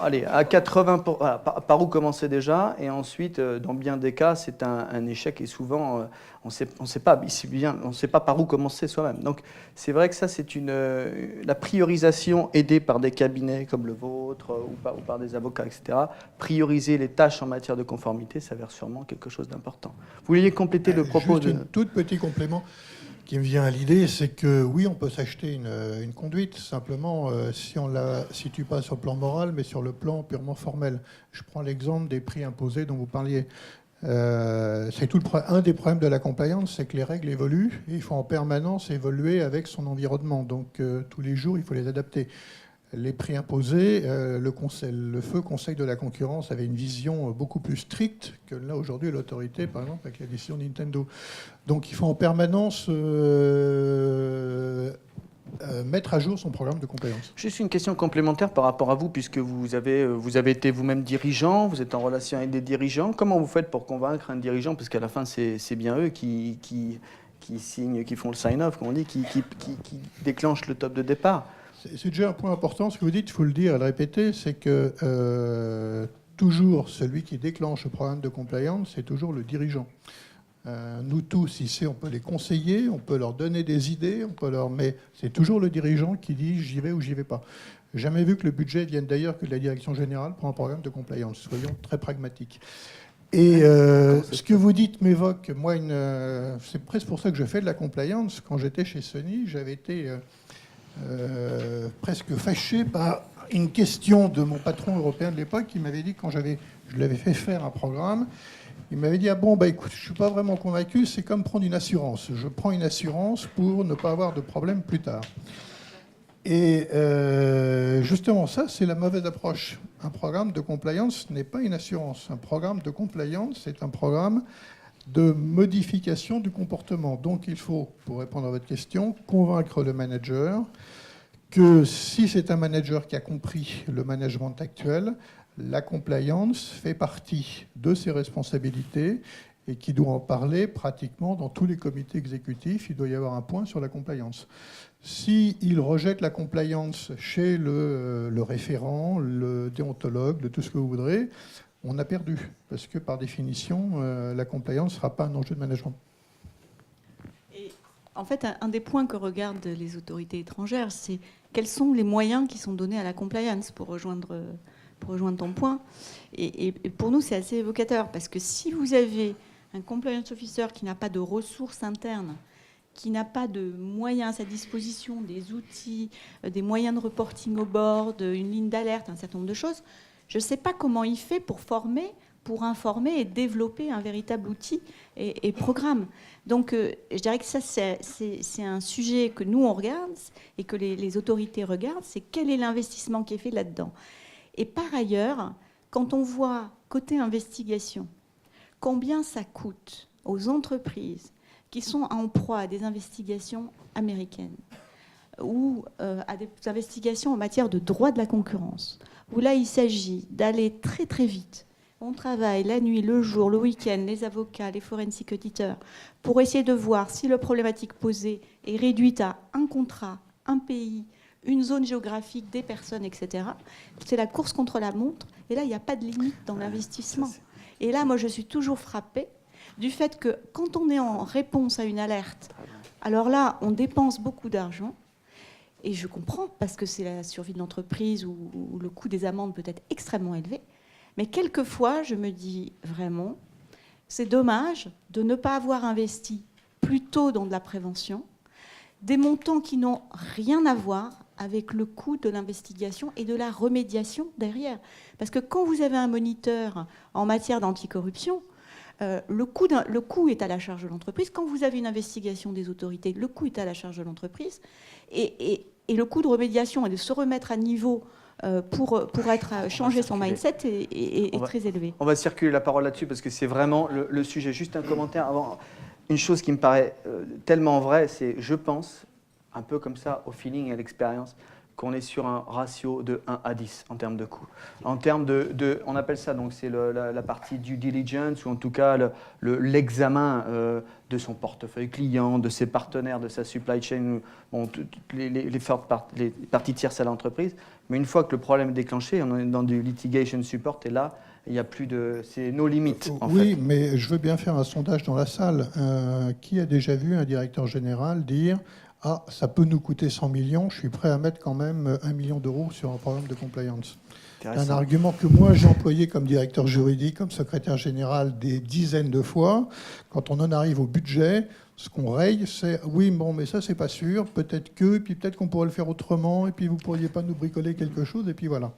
[SPEAKER 1] Allez, à 80%, voilà, par où commencer déjà, et ensuite, dans bien des cas, c'est un échec, et souvent, on ne sait pas par où commencer soi-même. Donc, c'est vrai que ça, c'est la priorisation aidée par des cabinets comme le vôtre, ou par des avocats, etc. Prioriser les tâches en matière de conformité s'avère sûrement quelque chose d'important. Vous vouliez compléter le propos
[SPEAKER 4] Juste un tout petit complément qui me vient à l'idée, c'est que oui, on peut s'acheter une conduite, simplement si on la situe pas sur le plan moral, mais sur le plan purement formel. Je prends l'exemple des prix imposés dont vous parliez. C'est un des problèmes de la compliance, c'est que les règles évoluent et il faut en permanence évoluer avec son environnement. Donc tous les jours, il faut les adapter. Les prix imposés, le feu Conseil de la concurrence avait une vision beaucoup plus stricte que là aujourd'hui l'autorité, par exemple, avec la décision de Nintendo. Donc il faut en permanence mettre à jour son programme de compliance.
[SPEAKER 1] Juste une question complémentaire par rapport à vous, puisque vous avez été vous-même dirigeant, vous êtes en relation avec des dirigeants. Comment vous faites pour convaincre un dirigeant, parce qu'à la fin, c'est bien eux qui signent, qui font le sign-off, comme on dit, qui déclenchent le top de départ.
[SPEAKER 4] C'est déjà un point important, ce que vous dites, il faut le dire et le répéter, c'est que toujours celui qui déclenche le programme de compliance, c'est toujours le dirigeant. Nous tous, ici, on peut les conseiller, on peut leur donner des idées, mais c'est toujours le dirigeant qui dit j'y vais ou j'y vais pas. Jamais vu que le budget vienne d'ailleurs que de la direction générale pour un programme de compliance. Soyons très pragmatiques. Et ce que vous dites m'évoque, moi, c'est presque pour ça que je fais de la compliance. Quand j'étais chez Sony, j'avais été presque fâché par une question de mon patron européen de l'époque qui m'avait dit, quand je l'avais fait faire un programme, il m'avait dit, ah bon, bah écoute, je ne suis pas vraiment convaincu, c'est comme prendre une assurance. Je prends une assurance pour ne pas avoir de problème plus tard. Et justement, ça, c'est la mauvaise approche. Un programme de compliance n'est pas une assurance. Un programme de compliance, c'est un programme de modification du comportement. Donc il faut, pour répondre à votre question, convaincre le manager que si c'est un manager qui a compris le management actuel, la compliance fait partie de ses responsabilités et qui doit en parler pratiquement dans tous les comités exécutifs. Il doit y avoir un point sur la compliance. S'il rejette la compliance chez le référent, le déontologue, tout ce que vous voudrez, on a perdu, parce que par définition, la compliance ne sera pas un enjeu de management.
[SPEAKER 2] Et en fait, un des points que regardent les autorités étrangères, c'est quels sont les moyens qui sont donnés à la compliance, pour rejoindre ton point. Et pour nous, c'est assez évocateur, parce que si vous avez un compliance officer qui n'a pas de ressources internes, qui n'a pas de moyens à sa disposition, des outils, des moyens de reporting au board, une ligne d'alerte, un certain nombre de choses, je ne sais pas comment il fait pour former, pour informer et développer un véritable outil et programme. Donc, je dirais que ça, c'est un sujet que nous, on regarde et que les autorités regardent, c'est quel est l'investissement qui est fait là-dedans. Et par ailleurs, quand on voit, côté investigation, combien ça coûte aux entreprises qui sont en proie à des investigations américaines ou à des investigations en matière de droit de la concurrence, où là, il s'agit d'aller très très vite. On travaille la nuit, le jour, le week-end, les avocats, les forensic auditeurs, pour essayer de voir si la problématique posée est réduite à un contrat, un pays, une zone géographique, des personnes, etc. C'est la course contre la montre. Et là, il n'y a pas de limite dans l'investissement. Et là, moi, je suis toujours frappée du fait que quand on est en réponse à une alerte, alors là, on dépense beaucoup d'argent. Et je comprends, parce que c'est la survie de l'entreprise où le coût des amendes peut être extrêmement élevé. Mais quelquefois, je me dis vraiment, c'est dommage de ne pas avoir investi plus tôt dans de la prévention, des montants qui n'ont rien à voir avec le coût de l'investigation et de la remédiation derrière. Parce que quand vous avez un moniteur en matière d'anticorruption, le coût est à la charge de l'entreprise. Quand vous avez une investigation des autorités, le coût est à la charge de l'entreprise. Et le coût de remédiation et de se remettre à niveau pour changer son mindset est très élevé.
[SPEAKER 1] On va circuler la parole là-dessus parce que c'est vraiment le sujet. Juste un commentaire avant. Une chose qui me paraît tellement vraie, c'est, je pense, un peu comme ça, au feeling et à l'expérience, qu'on est sur un ratio de 1 à 10 en termes de coûts. En termes on appelle ça, donc c'est la partie due diligence, ou en tout cas l'examen de son portefeuille client, de ses partenaires, de sa supply chain, bon, les parties tierces à l'entreprise. Mais une fois que le problème est déclenché, on est dans du litigation support, et là, il n'y a plus de... C'est nos limites, en fait.
[SPEAKER 4] Oui, mais je veux bien faire un sondage dans la salle. Qui a déjà vu un directeur général dire « Ah, ça peut nous coûter 100 millions, je suis prêt à mettre quand même 1 million d'euros sur un programme de compliance ». C'est un argument que moi j'ai employé comme directeur juridique, comme secrétaire général des dizaines de fois. Quand on en arrive au budget, ce qu'on raye, c'est « Oui, bon, mais ça, c'est pas sûr, peut-être que, puis peut-être qu'on pourrait le faire autrement, et puis vous pourriez pas nous bricoler quelque chose, et puis voilà ».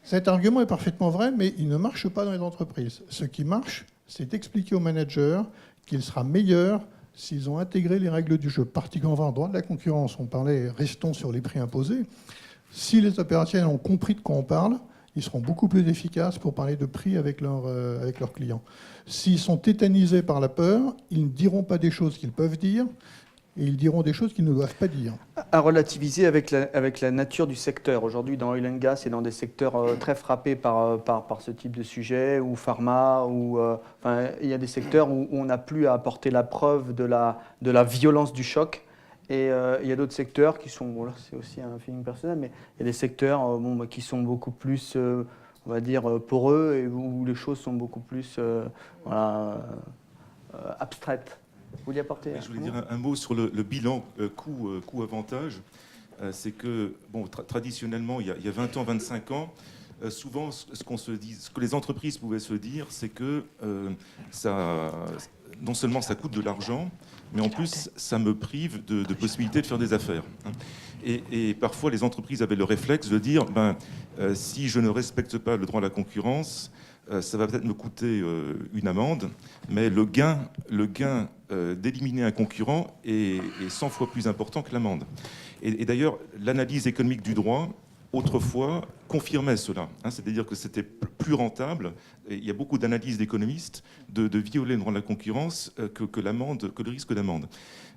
[SPEAKER 4] Cet argument est parfaitement vrai, mais il ne marche pas dans les entreprises. Ce qui marche, c'est d'expliquer aux managers qu'il sera meilleur s'ils ont intégré les règles du jeu. Particulièrement en droit de la concurrence, on parlait, restons sur les prix imposés. Si les opérationnels ont compris de quoi on parle, ils seront beaucoup plus efficaces pour parler de prix avec leurs clients. S'ils sont tétanisés par la peur, ils ne diront pas des choses qu'ils peuvent dire, et ils diront des choses qu'ils ne doivent pas dire.
[SPEAKER 1] À relativiser avec la nature du secteur. Aujourd'hui, dans oil and gas et dans des secteurs très frappés par ce type de sujet, ou pharma, il y a des secteurs où on n'a plus à apporter la preuve de la violence du choc. Et il y a d'autres secteurs qui sont, bon là c'est aussi un feeling personnel, mais il y a des secteurs qui sont beaucoup plus, on va dire, poreux, et où les choses sont beaucoup plus abstraites. Vous vouliez apporter
[SPEAKER 5] Je voulais dire un mot sur le bilan coût-avantage. C'est que, bon, traditionnellement, il y a 20 ans, 25 ans, souvent, ce que les entreprises pouvaient se dire, c'est que non seulement ça coûte de l'argent, mais en plus, ça me prive de possibilité de faire des affaires. Et parfois, les entreprises avaient le réflexe de dire, si je ne respecte pas le droit à la concurrence, ça va peut-être me coûter une amende, mais le gain d'éliminer un concurrent est 100 fois plus important que l'amende. Et d'ailleurs, l'analyse économique du droit, autrefois, confirmait cela. C'est-à-dire que c'était plus rentable, et il y a beaucoup d'analyses d'économistes, de violer le droit de la concurrence que le risque d'amende.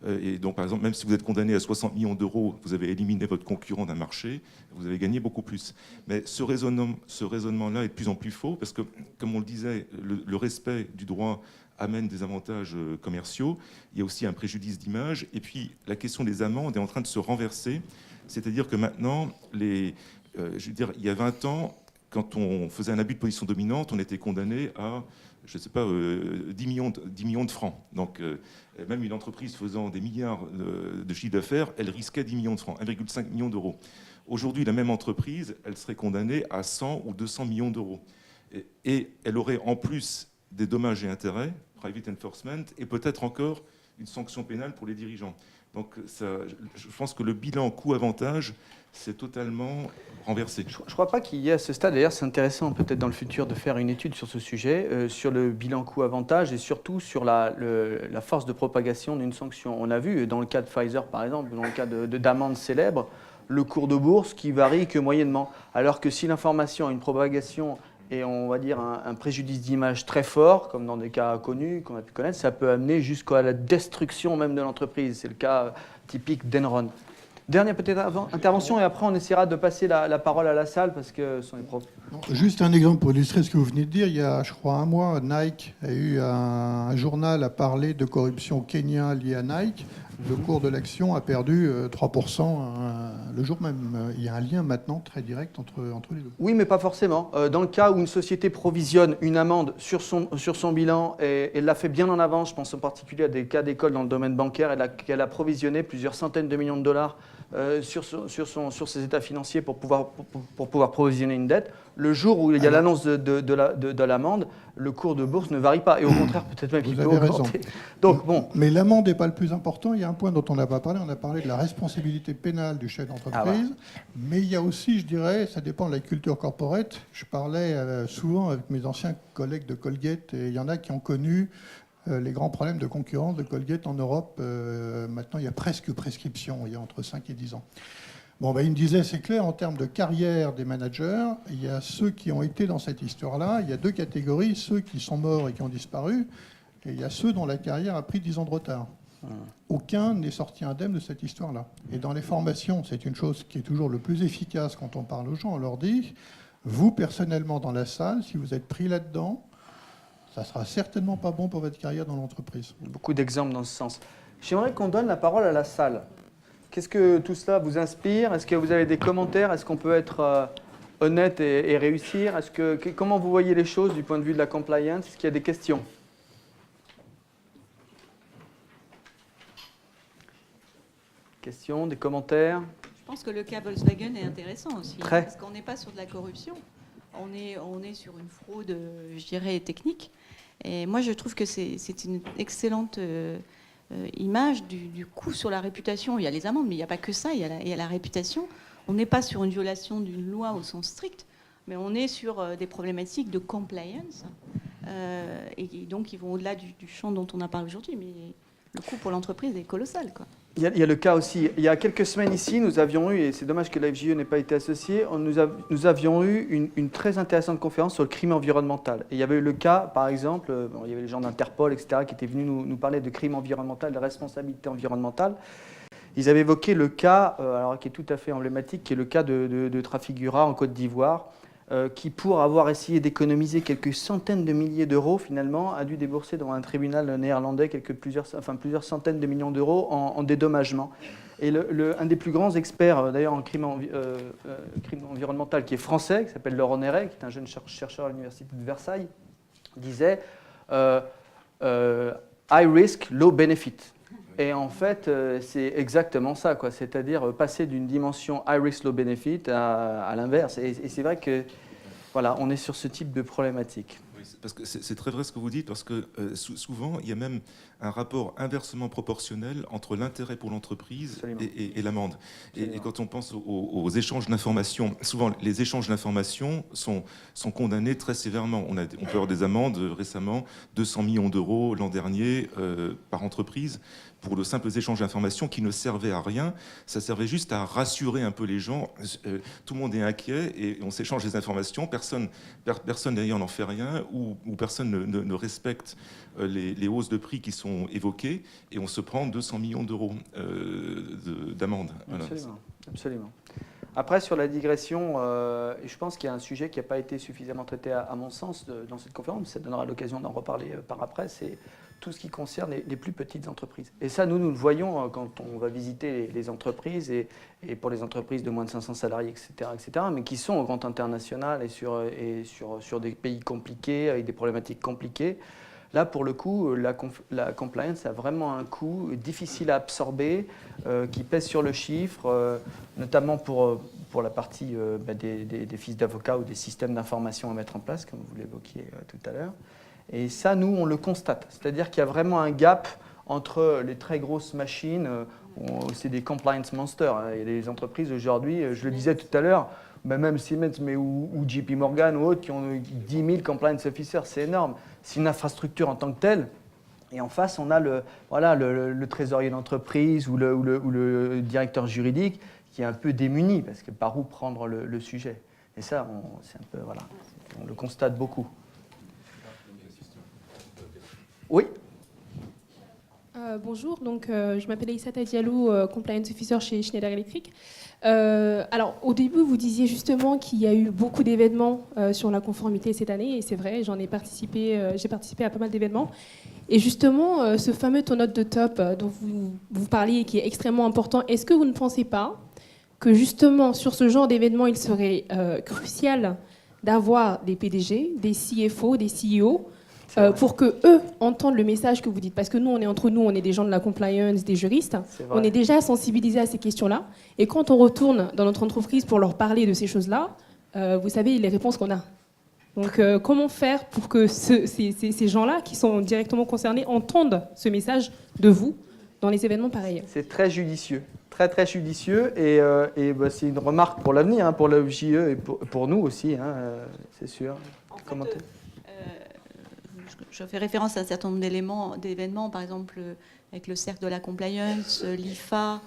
[SPEAKER 5] Et donc, par exemple, même si vous êtes condamné à 60 millions d'euros, vous avez éliminé votre concurrent d'un marché, vous avez gagné beaucoup plus. Mais ce raisonnement-là est de plus en plus faux, parce que, comme on le disait, le respect du droit amène des avantages commerciaux. Il y a aussi un préjudice d'image. Et puis, la question des amendes est en train de se renverser. C'est-à-dire que maintenant, il y a 20 ans, quand on faisait un abus de position dominante, on était condamné à, je ne sais pas, 10 millions de francs. Donc, même une entreprise faisant des milliards de chiffre d'affaires, elle risquait 10 millions de francs, 1,5 million d'euros. Aujourd'hui, la même entreprise, elle serait condamnée à 100 ou 200 millions d'euros. Et elle aurait en plus des dommages et intérêts, private enforcement, et peut-être encore une sanction pénale pour les dirigeants. Donc je pense que le bilan coût-avantage, c'est totalement renversé.
[SPEAKER 1] Je ne crois pas qu'il y ait à ce stade, d'ailleurs c'est intéressant peut-être dans le futur de faire une étude sur ce sujet, sur le bilan coût-avantage et surtout sur la force de propagation d'une sanction. On a vu dans le cas de Pfizer par exemple, dans le cas d'amendes célèbres, le cours de bourse qui varie que moyennement. Alors que si l'information a une propagation et on va dire un préjudice d'image très fort, comme dans des cas connus qu'on a pu connaître, ça peut amener jusqu'à la destruction même de l'entreprise. C'est le cas typique d'Enron. Dernière peut-être intervention et après on essaiera de passer la parole à la salle parce que ce sont les profs.
[SPEAKER 4] Juste un exemple pour illustrer ce que vous venez de dire. Il y a, je crois, un mois, Nike a eu un journal à parler de corruption au Kenya liée à Nike. Le cours de l'action a perdu 3% le jour même. Il y a un lien maintenant très direct entre les deux.
[SPEAKER 1] Oui, mais pas forcément. Dans le cas où une société provisionne une amende sur son bilan et elle l'a fait bien en avance, je pense en particulier à des cas d'école dans le domaine bancaire, elle a provisionné plusieurs centaines de millions de dollars sur ses états financiers pour pouvoir provisionner une dette. Le jour où il y a l'annonce de l'amende, le cours de bourse ne varie pas. Et au contraire, peut-être même qu'il peut augmenter. Donc, bon.
[SPEAKER 4] Mais l'amende n'est pas le plus important. Il y a un point dont on n'a pas parlé. On a parlé de la responsabilité pénale du chef d'entreprise. Mais il y a aussi, je dirais, ça dépend de la culture corporate. Je parlais souvent avec mes anciens collègues de Colgate et il y en a qui ont connu les grands problèmes de concurrence de Colgate en Europe. Maintenant, il y a presque prescription, il y a entre 5 et 10 ans. Bon, il me disait, c'est clair, en termes de carrière des managers, il y a ceux qui ont été dans cette histoire-là, il y a deux catégories, ceux qui sont morts et qui ont disparu, et il y a ceux dont la carrière a pris 10 ans de retard. Aucun n'est sorti indemne de cette histoire-là. Et dans les formations, c'est une chose qui est toujours le plus efficace quand on parle aux gens. On leur dit, vous, personnellement, dans la salle, si vous êtes pris là-dedans, ça sera certainement pas bon pour votre carrière dans l'entreprise.
[SPEAKER 1] Beaucoup d'exemples dans ce sens. J'aimerais qu'on donne la parole à la salle. Qu'est-ce que tout cela vous inspire? Est-ce que vous avez des commentaires? Est-ce qu'on peut être honnête et réussir? Comment vous voyez les choses du point de vue de la compliance? Est-ce qu'il y a des questions? Questions, des commentaires?
[SPEAKER 2] Je pense que le cas Volkswagen est intéressant aussi,
[SPEAKER 1] Très.
[SPEAKER 2] parce qu'on n'est pas sur de la corruption, on est sur une fraude, je dirais, technique. Et moi, je trouve que c'est une excellente image du coup sur la réputation. Il y a les amendes, mais il n'y a pas que ça, il y a la réputation. On n'est pas sur une violation d'une loi au sens strict, mais on est sur des problématiques de compliance, et donc ils vont au-delà du champ dont on a parlé aujourd'hui, mais le coût pour l'entreprise est colossal, quoi.
[SPEAKER 1] Il y a le cas aussi, il y a quelques semaines ici, nous avions eu, et c'est dommage que la FJE n'ait pas été associée, nous avions eu une très intéressante conférence sur le crime environnemental. Et il y avait eu le cas, par exemple, il y avait les gens d'Interpol, etc., qui étaient venus nous parler de crime environnemental, de responsabilité environnementale. Ils avaient évoqué le cas, alors, qui est tout à fait emblématique, qui est le cas de Trafigura en Côte d'Ivoire, qui, pour avoir essayé d'économiser quelques centaines de milliers d'euros, finalement, a dû débourser devant un tribunal néerlandais plusieurs centaines de millions d'euros en dédommagement. Et un des plus grands experts, d'ailleurs, en crime environnemental, qui est français, qui s'appelle Laurent Néret, qui est un jeune chercheur à l'université de Versailles, disait high risk, low benefit. Et en fait, c'est exactement ça, quoi. C'est-à-dire passer d'une dimension high risk, low benefit à l'inverse. Et c'est vrai que, voilà, on est sur ce type de problématique.
[SPEAKER 5] Oui, parce que c'est très vrai ce que vous dites, parce que souvent, il y a même un rapport inversement proportionnel entre l'intérêt pour l'entreprise et l'amende. Et quand on pense aux échanges d'informations, souvent les échanges d'informations sont condamnés très sévèrement. On peut avoir des amendes récemment, 200 millions d'euros l'an dernier par entreprise, pour de simples échanges d'informations qui ne servaient à rien. Ça servait juste à rassurer un peu les gens. Tout le monde est inquiet et on s'échange des informations. Personne d'ailleurs n'en fait rien ou personne ne respecte les hausses de prix qui sont évoquées et on se prend 200 millions d'euros d'amende. Voilà.
[SPEAKER 1] Absolument. Après, sur la digression, je pense qu'il y a un sujet qui n'a pas été suffisamment traité, à mon sens, dans cette conférence. Ça donnera l'occasion d'en reparler par après. C'est tout ce qui concerne les plus petites entreprises. Et ça, nous le voyons quand on va visiter les entreprises, et pour les entreprises de moins de 500 salariés, etc., mais qui sont au grand international et sur des pays compliqués, avec des problématiques compliquées. Là, pour le coup, la compliance a vraiment un coût difficile à absorber, qui pèse sur le chiffre, notamment pour la partie des fiches d'avocats ou des systèmes d'information à mettre en place, comme vous l'évoquiez tout à l'heure. Et ça, nous, on le constate. C'est-à-dire qu'il y a vraiment un gap entre les très grosses machines, c'est des compliance monsters, hein, et les entreprises aujourd'hui, je le disais tout à l'heure, même Siemens ou JP Morgan ou autres qui ont 10 000 compliance officers, c'est énorme. C'est une infrastructure en tant que telle. Et en face, on a le trésorier d'entreprise ou le directeur juridique qui est un peu démuni, parce que par où prendre le sujet. Et ça, on le constate beaucoup. Oui.
[SPEAKER 7] Bonjour, donc je m'appelle Aïssata Diallo, Compliance Officer chez Schneider Electric. Alors, au début, vous disiez justement qu'il y a eu beaucoup d'événements sur la conformité cette année, et c'est vrai, j'ai participé à pas mal d'événements. Et justement, ce fameux taux note de top dont vous parliez, qui est extrêmement important, est-ce que vous ne pensez pas que justement, sur ce genre d'événement, il serait crucial d'avoir des PDG, des CFO, des CEO, pour que eux entendent le message que vous dites, parce que nous, on est entre nous, on est des gens de la compliance, des juristes, on est déjà sensibilisés à ces questions-là, et quand on retourne dans notre entreprise pour leur parler de ces choses-là, vous savez les réponses qu'on a. Donc, comment faire pour que ces gens-là, qui sont directement concernés, entendent ce message de vous dans les événements pareils?
[SPEAKER 1] C'est très judicieux, très judicieux, et c'est une remarque pour l'avenir, hein, pour la FJE et pour nous aussi, hein, c'est sûr. Commenter.
[SPEAKER 2] Je fais référence à un certain nombre d'événements, par exemple avec le cercle de la compliance, l'IFA,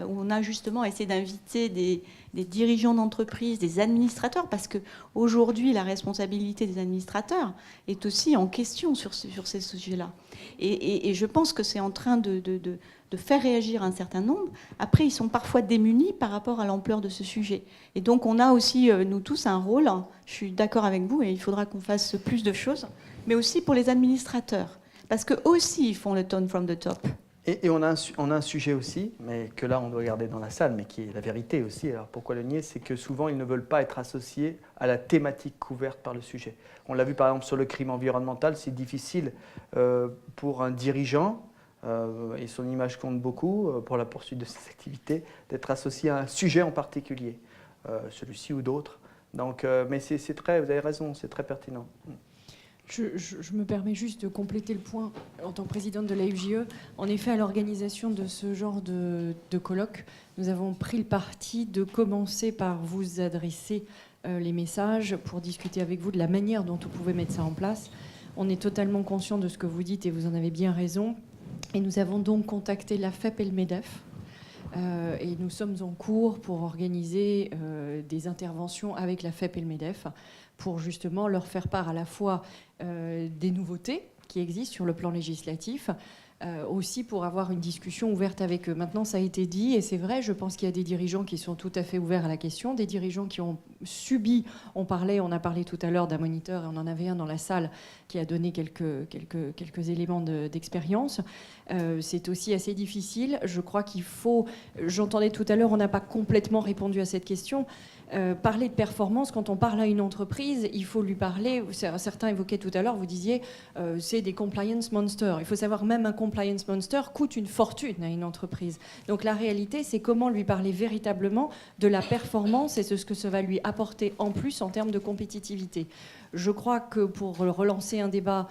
[SPEAKER 2] où on a justement essayé d'inviter des dirigeants d'entreprise, des administrateurs, parce qu'aujourd'hui, la responsabilité des administrateurs est aussi en question sur ces sujets-là. Et je pense que c'est en train de faire réagir un certain nombre. Après, ils sont parfois démunis par rapport à l'ampleur de ce sujet. Et donc, on a aussi, nous tous, un rôle. Je suis d'accord avec vous, et il faudra qu'on fasse plus de choses, mais aussi pour les administrateurs, parce qu'eux aussi, ils font le tone from the top.
[SPEAKER 1] Et on a un sujet aussi, mais que là on doit garder dans la salle, mais qui est la vérité aussi. Alors pourquoi le nier? C'est que souvent ils ne veulent pas être associés à la thématique couverte par le sujet. On l'a vu par exemple sur le crime environnemental, c'est difficile pour un dirigeant, et son image compte beaucoup pour la poursuite de ses activités, d'être associé à un sujet en particulier, celui-ci ou d'autres. Donc, mais c'est très, vous avez raison, c'est très pertinent.
[SPEAKER 8] Je me permets juste de compléter le point en tant que présidente de la UJE. En effet, à l'organisation de ce genre de colloque, nous avons pris le parti de commencer par vous adresser les messages pour discuter avec vous de la manière dont on pouvait mettre ça en place. On est totalement conscient de ce que vous dites et vous en avez bien raison. Et nous avons donc contacté la FEP et le MEDEF. Et nous sommes en cours pour organiser des interventions avec la FEP et le MEDEF pour justement leur faire part à la fois des nouveautés qui existent sur le plan législatif, aussi pour avoir une discussion ouverte avec eux. Maintenant, ça a été dit, et c'est vrai, je pense qu'il y a des dirigeants qui sont tout à fait ouverts à la question, des dirigeants qui ont subi, on a parlé tout à l'heure d'un moniteur, et on en avait un dans la salle qui a donné quelques éléments d'expérience. C'est aussi assez difficile. Je crois qu'il faut, j'entendais tout à l'heure, on n'a pas complètement répondu à cette question. Parler de performance, quand on parle à une entreprise, il faut lui parler, certains évoquaient tout à l'heure, vous disiez, c'est des compliance monsters. Il faut savoir, même un compliance monster coûte une fortune à une entreprise. Donc la réalité, c'est comment lui parler véritablement de la performance et ce que ça va lui apporter en plus en termes de compétitivité. Je crois que pour relancer un débat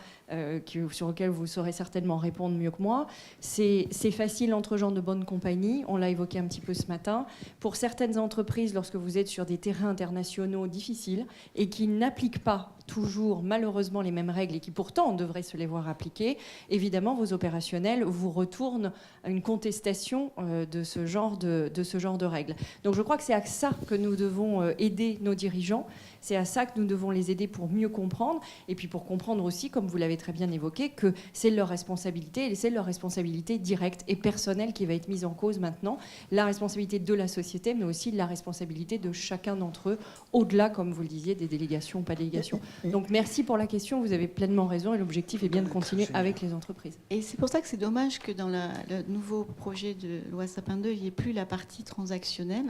[SPEAKER 8] sur lequel vous saurez certainement répondre mieux que moi, c'est facile entre gens de bonne compagnie, on l'a évoqué un petit peu ce matin. Pour certaines entreprises, lorsque vous êtes sur des terrains internationaux difficiles et qui n'appliquent pas toujours malheureusement les mêmes règles et qui pourtant devraient se les voir appliquer, évidemment vos opérationnels vous retournent à une contestation de ce genre de règles. Donc je crois que c'est à ça que nous devons aider nos dirigeants, c'est à ça que nous devons les aider pour mieux comprendre, et puis pour comprendre aussi, comme vous l'avez très bien évoqué, que c'est leur responsabilité, et c'est leur responsabilité directe et personnelle qui va être mise en cause maintenant, la responsabilité de la société, mais aussi la responsabilité de chacun d'entre eux, au-delà, comme vous le disiez, des délégations ou pas délégations. Donc merci pour la question, vous avez pleinement raison, et l'objectif est bien de continuer avec les entreprises.
[SPEAKER 2] Et c'est pour ça que c'est dommage que dans le nouveau projet de loi Sapin 2, il n'y ait plus la partie transactionnelle,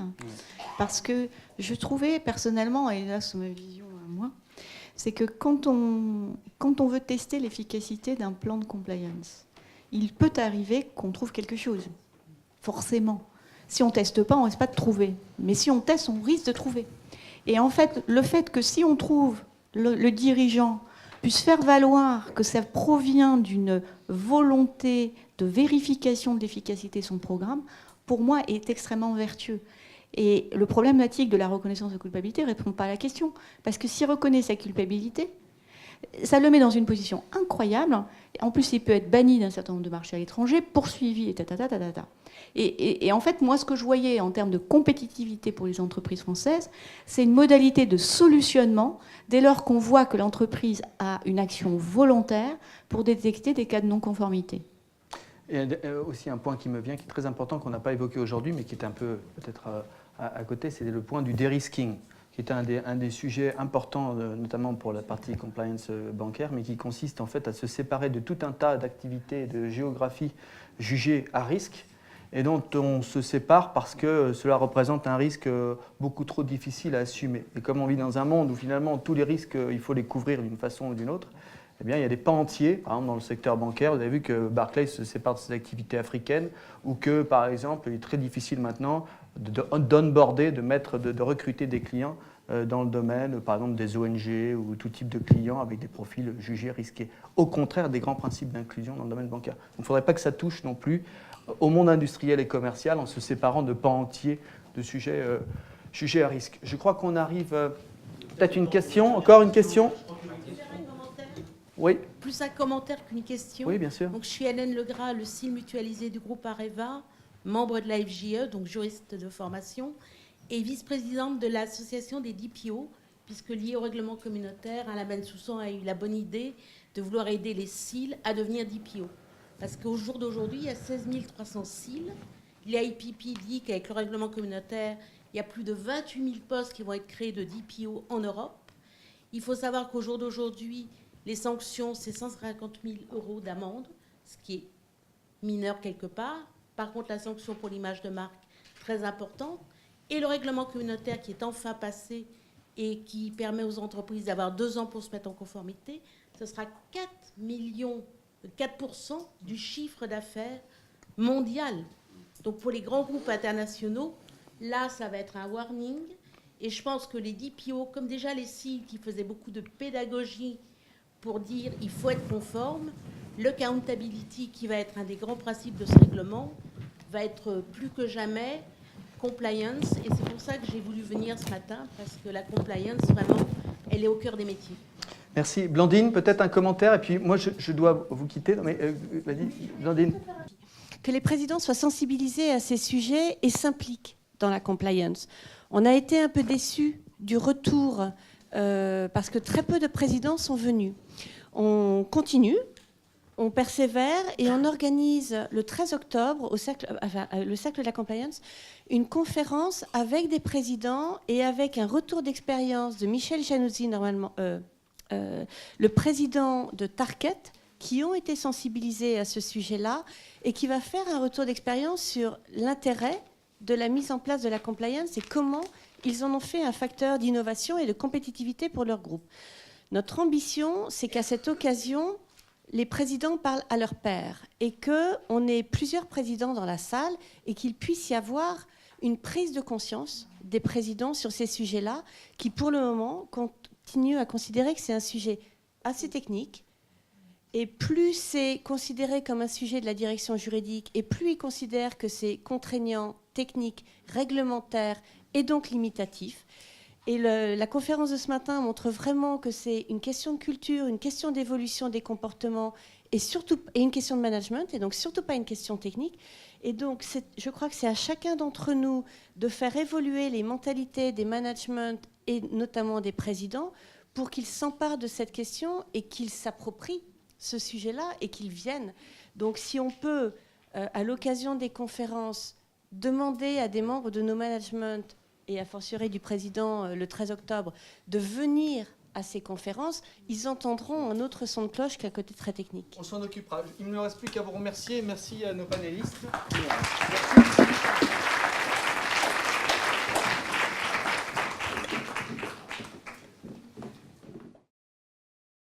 [SPEAKER 2] parce que je trouvais personnellement, et là c'est ma vision à moi, c'est que quand on veut tester l'efficacité d'un plan de compliance, il peut arriver qu'on trouve quelque chose, forcément. Si on ne teste pas, on risque pas de trouver. Mais si on teste, on risque de trouver. Et en fait, le fait que si on trouve, le dirigeant puisse faire valoir que ça provient d'une volonté de vérification de l'efficacité de son programme, pour moi, est extrêmement vertueux. Et le problématique de la reconnaissance de culpabilité ne répond pas à la question. Parce que s'il reconnaît sa culpabilité, ça le met dans une position incroyable. En plus, il peut être banni d'un certain nombre de marchés à l'étranger, poursuivi, et Et en fait, moi, ce que je voyais en termes de compétitivité pour les entreprises françaises, c'est une modalité de solutionnement dès lors qu'on voit que l'entreprise a une action volontaire pour détecter des cas de non-conformité.
[SPEAKER 1] Et aussi un point qui me vient, qui est très important, qu'on n'a pas évoqué aujourd'hui, mais qui est un peu peut-être à côté, c'est le point du de-risking, qui est un des sujets importants, notamment pour la partie compliance bancaire, mais qui consiste en fait à se séparer de tout un tas d'activités de géographie jugées à risque, et dont on se sépare parce que cela représente un risque beaucoup trop difficile à assumer. Et comme on vit dans un monde où finalement tous les risques, il faut les couvrir d'une façon ou d'une autre, eh bien, il y a des pans entiers, par exemple dans le secteur bancaire, vous avez vu que Barclays se sépare de ses activités africaines, ou que, par exemple, il est très difficile maintenant d'onboarder, de recruter des clients dans le domaine, par exemple, des ONG ou tout type de clients avec des profils jugés risqués. Au contraire des grands principes d'inclusion dans le domaine bancaire. Donc, il ne faudrait pas que ça touche non plus au monde industriel et commercial en se séparant de pans entiers de sujets jugés à risque. Je crois qu'on arrive... peut-être une question, encore une question ? Oui.
[SPEAKER 9] Plus un commentaire qu'une question.
[SPEAKER 1] Oui, bien sûr.
[SPEAKER 9] Donc, je suis Hélène Legras, le SIL mutualisé du groupe Areva. membre de la FJE, donc juriste de formation, et vice-présidente de l'association des DPO, puisque lié au règlement communautaire, Alain Bensoussan a eu la bonne idée de vouloir aider les SIL à devenir DPO. Parce qu'au jour d'aujourd'hui, il y a 16 300 SIL. L'IPP dit qu'avec le règlement communautaire, il y a plus de 28 000 postes qui vont être créés de DPO en Europe. Il faut savoir qu'au jour d'aujourd'hui, les sanctions, c'est 150 000 € d'amende, ce qui est mineur quelque part. Par contre, la sanction pour l'image de marque, très importante. Et le règlement communautaire qui est enfin passé et qui permet aux entreprises d'avoir 2 ans pour se mettre en conformité, ce sera 4% du chiffre d'affaires mondial. Donc pour les grands groupes internationaux, là, ça va être un warning. Et je pense que les DPO, comme déjà les SIL qui faisaient beaucoup de pédagogie pour dire il faut être conforme, le accountability, qui va être un des grands principes de ce règlement, va être plus que jamais compliance. Et c'est pour ça que j'ai voulu venir ce matin, parce que la compliance, vraiment, elle est au cœur des métiers.
[SPEAKER 1] Merci. Blandine, peut-être un commentaire, et puis moi, je dois vous quitter. Non, mais vas-y, Blandine.
[SPEAKER 10] Que les présidents soient sensibilisés à ces sujets et s'impliquent dans la compliance. On a été un peu déçus du retour, parce que très peu de présidents sont venus. On continue, on persévère et on organise le 13 octobre, le cercle de la compliance, une conférence avec des présidents et avec un retour d'expérience de Michel Januzzi, normalement, le président de Target, qui ont été sensibilisés à ce sujet-là et qui va faire un retour d'expérience sur l'intérêt de la mise en place de la compliance et comment ils en ont fait un facteur d'innovation et de compétitivité pour leur groupe. Notre ambition, c'est qu'à cette occasion, les présidents parlent à leur pairs et qu'on ait plusieurs présidents dans la salle et qu'il puisse y avoir une prise de conscience des présidents sur ces sujets-là qui, pour le moment, continuent à considérer que c'est un sujet assez technique. Et plus c'est considéré comme un sujet de la direction juridique, et plus ils considèrent que c'est contraignant, technique, réglementaire et donc limitatif. Et la conférence de ce matin montre vraiment que c'est une question de culture, une question d'évolution des comportements et une question de management, et donc surtout pas une question technique. Et donc je crois que c'est à chacun d'entre nous de faire évoluer les mentalités des managements et notamment des présidents pour qu'ils s'emparent de cette question et qu'ils s'approprient ce sujet-là et qu'ils viennent. Donc si on peut, à l'occasion des conférences, demander à des membres de nos managements et a fortiori du président le 13 octobre de venir à ces conférences, ils entendront un autre son de cloche qu'un côté très technique.
[SPEAKER 1] On s'en occupera. Il ne me reste plus qu'à vous remercier. Merci à nos panélistes. Merci.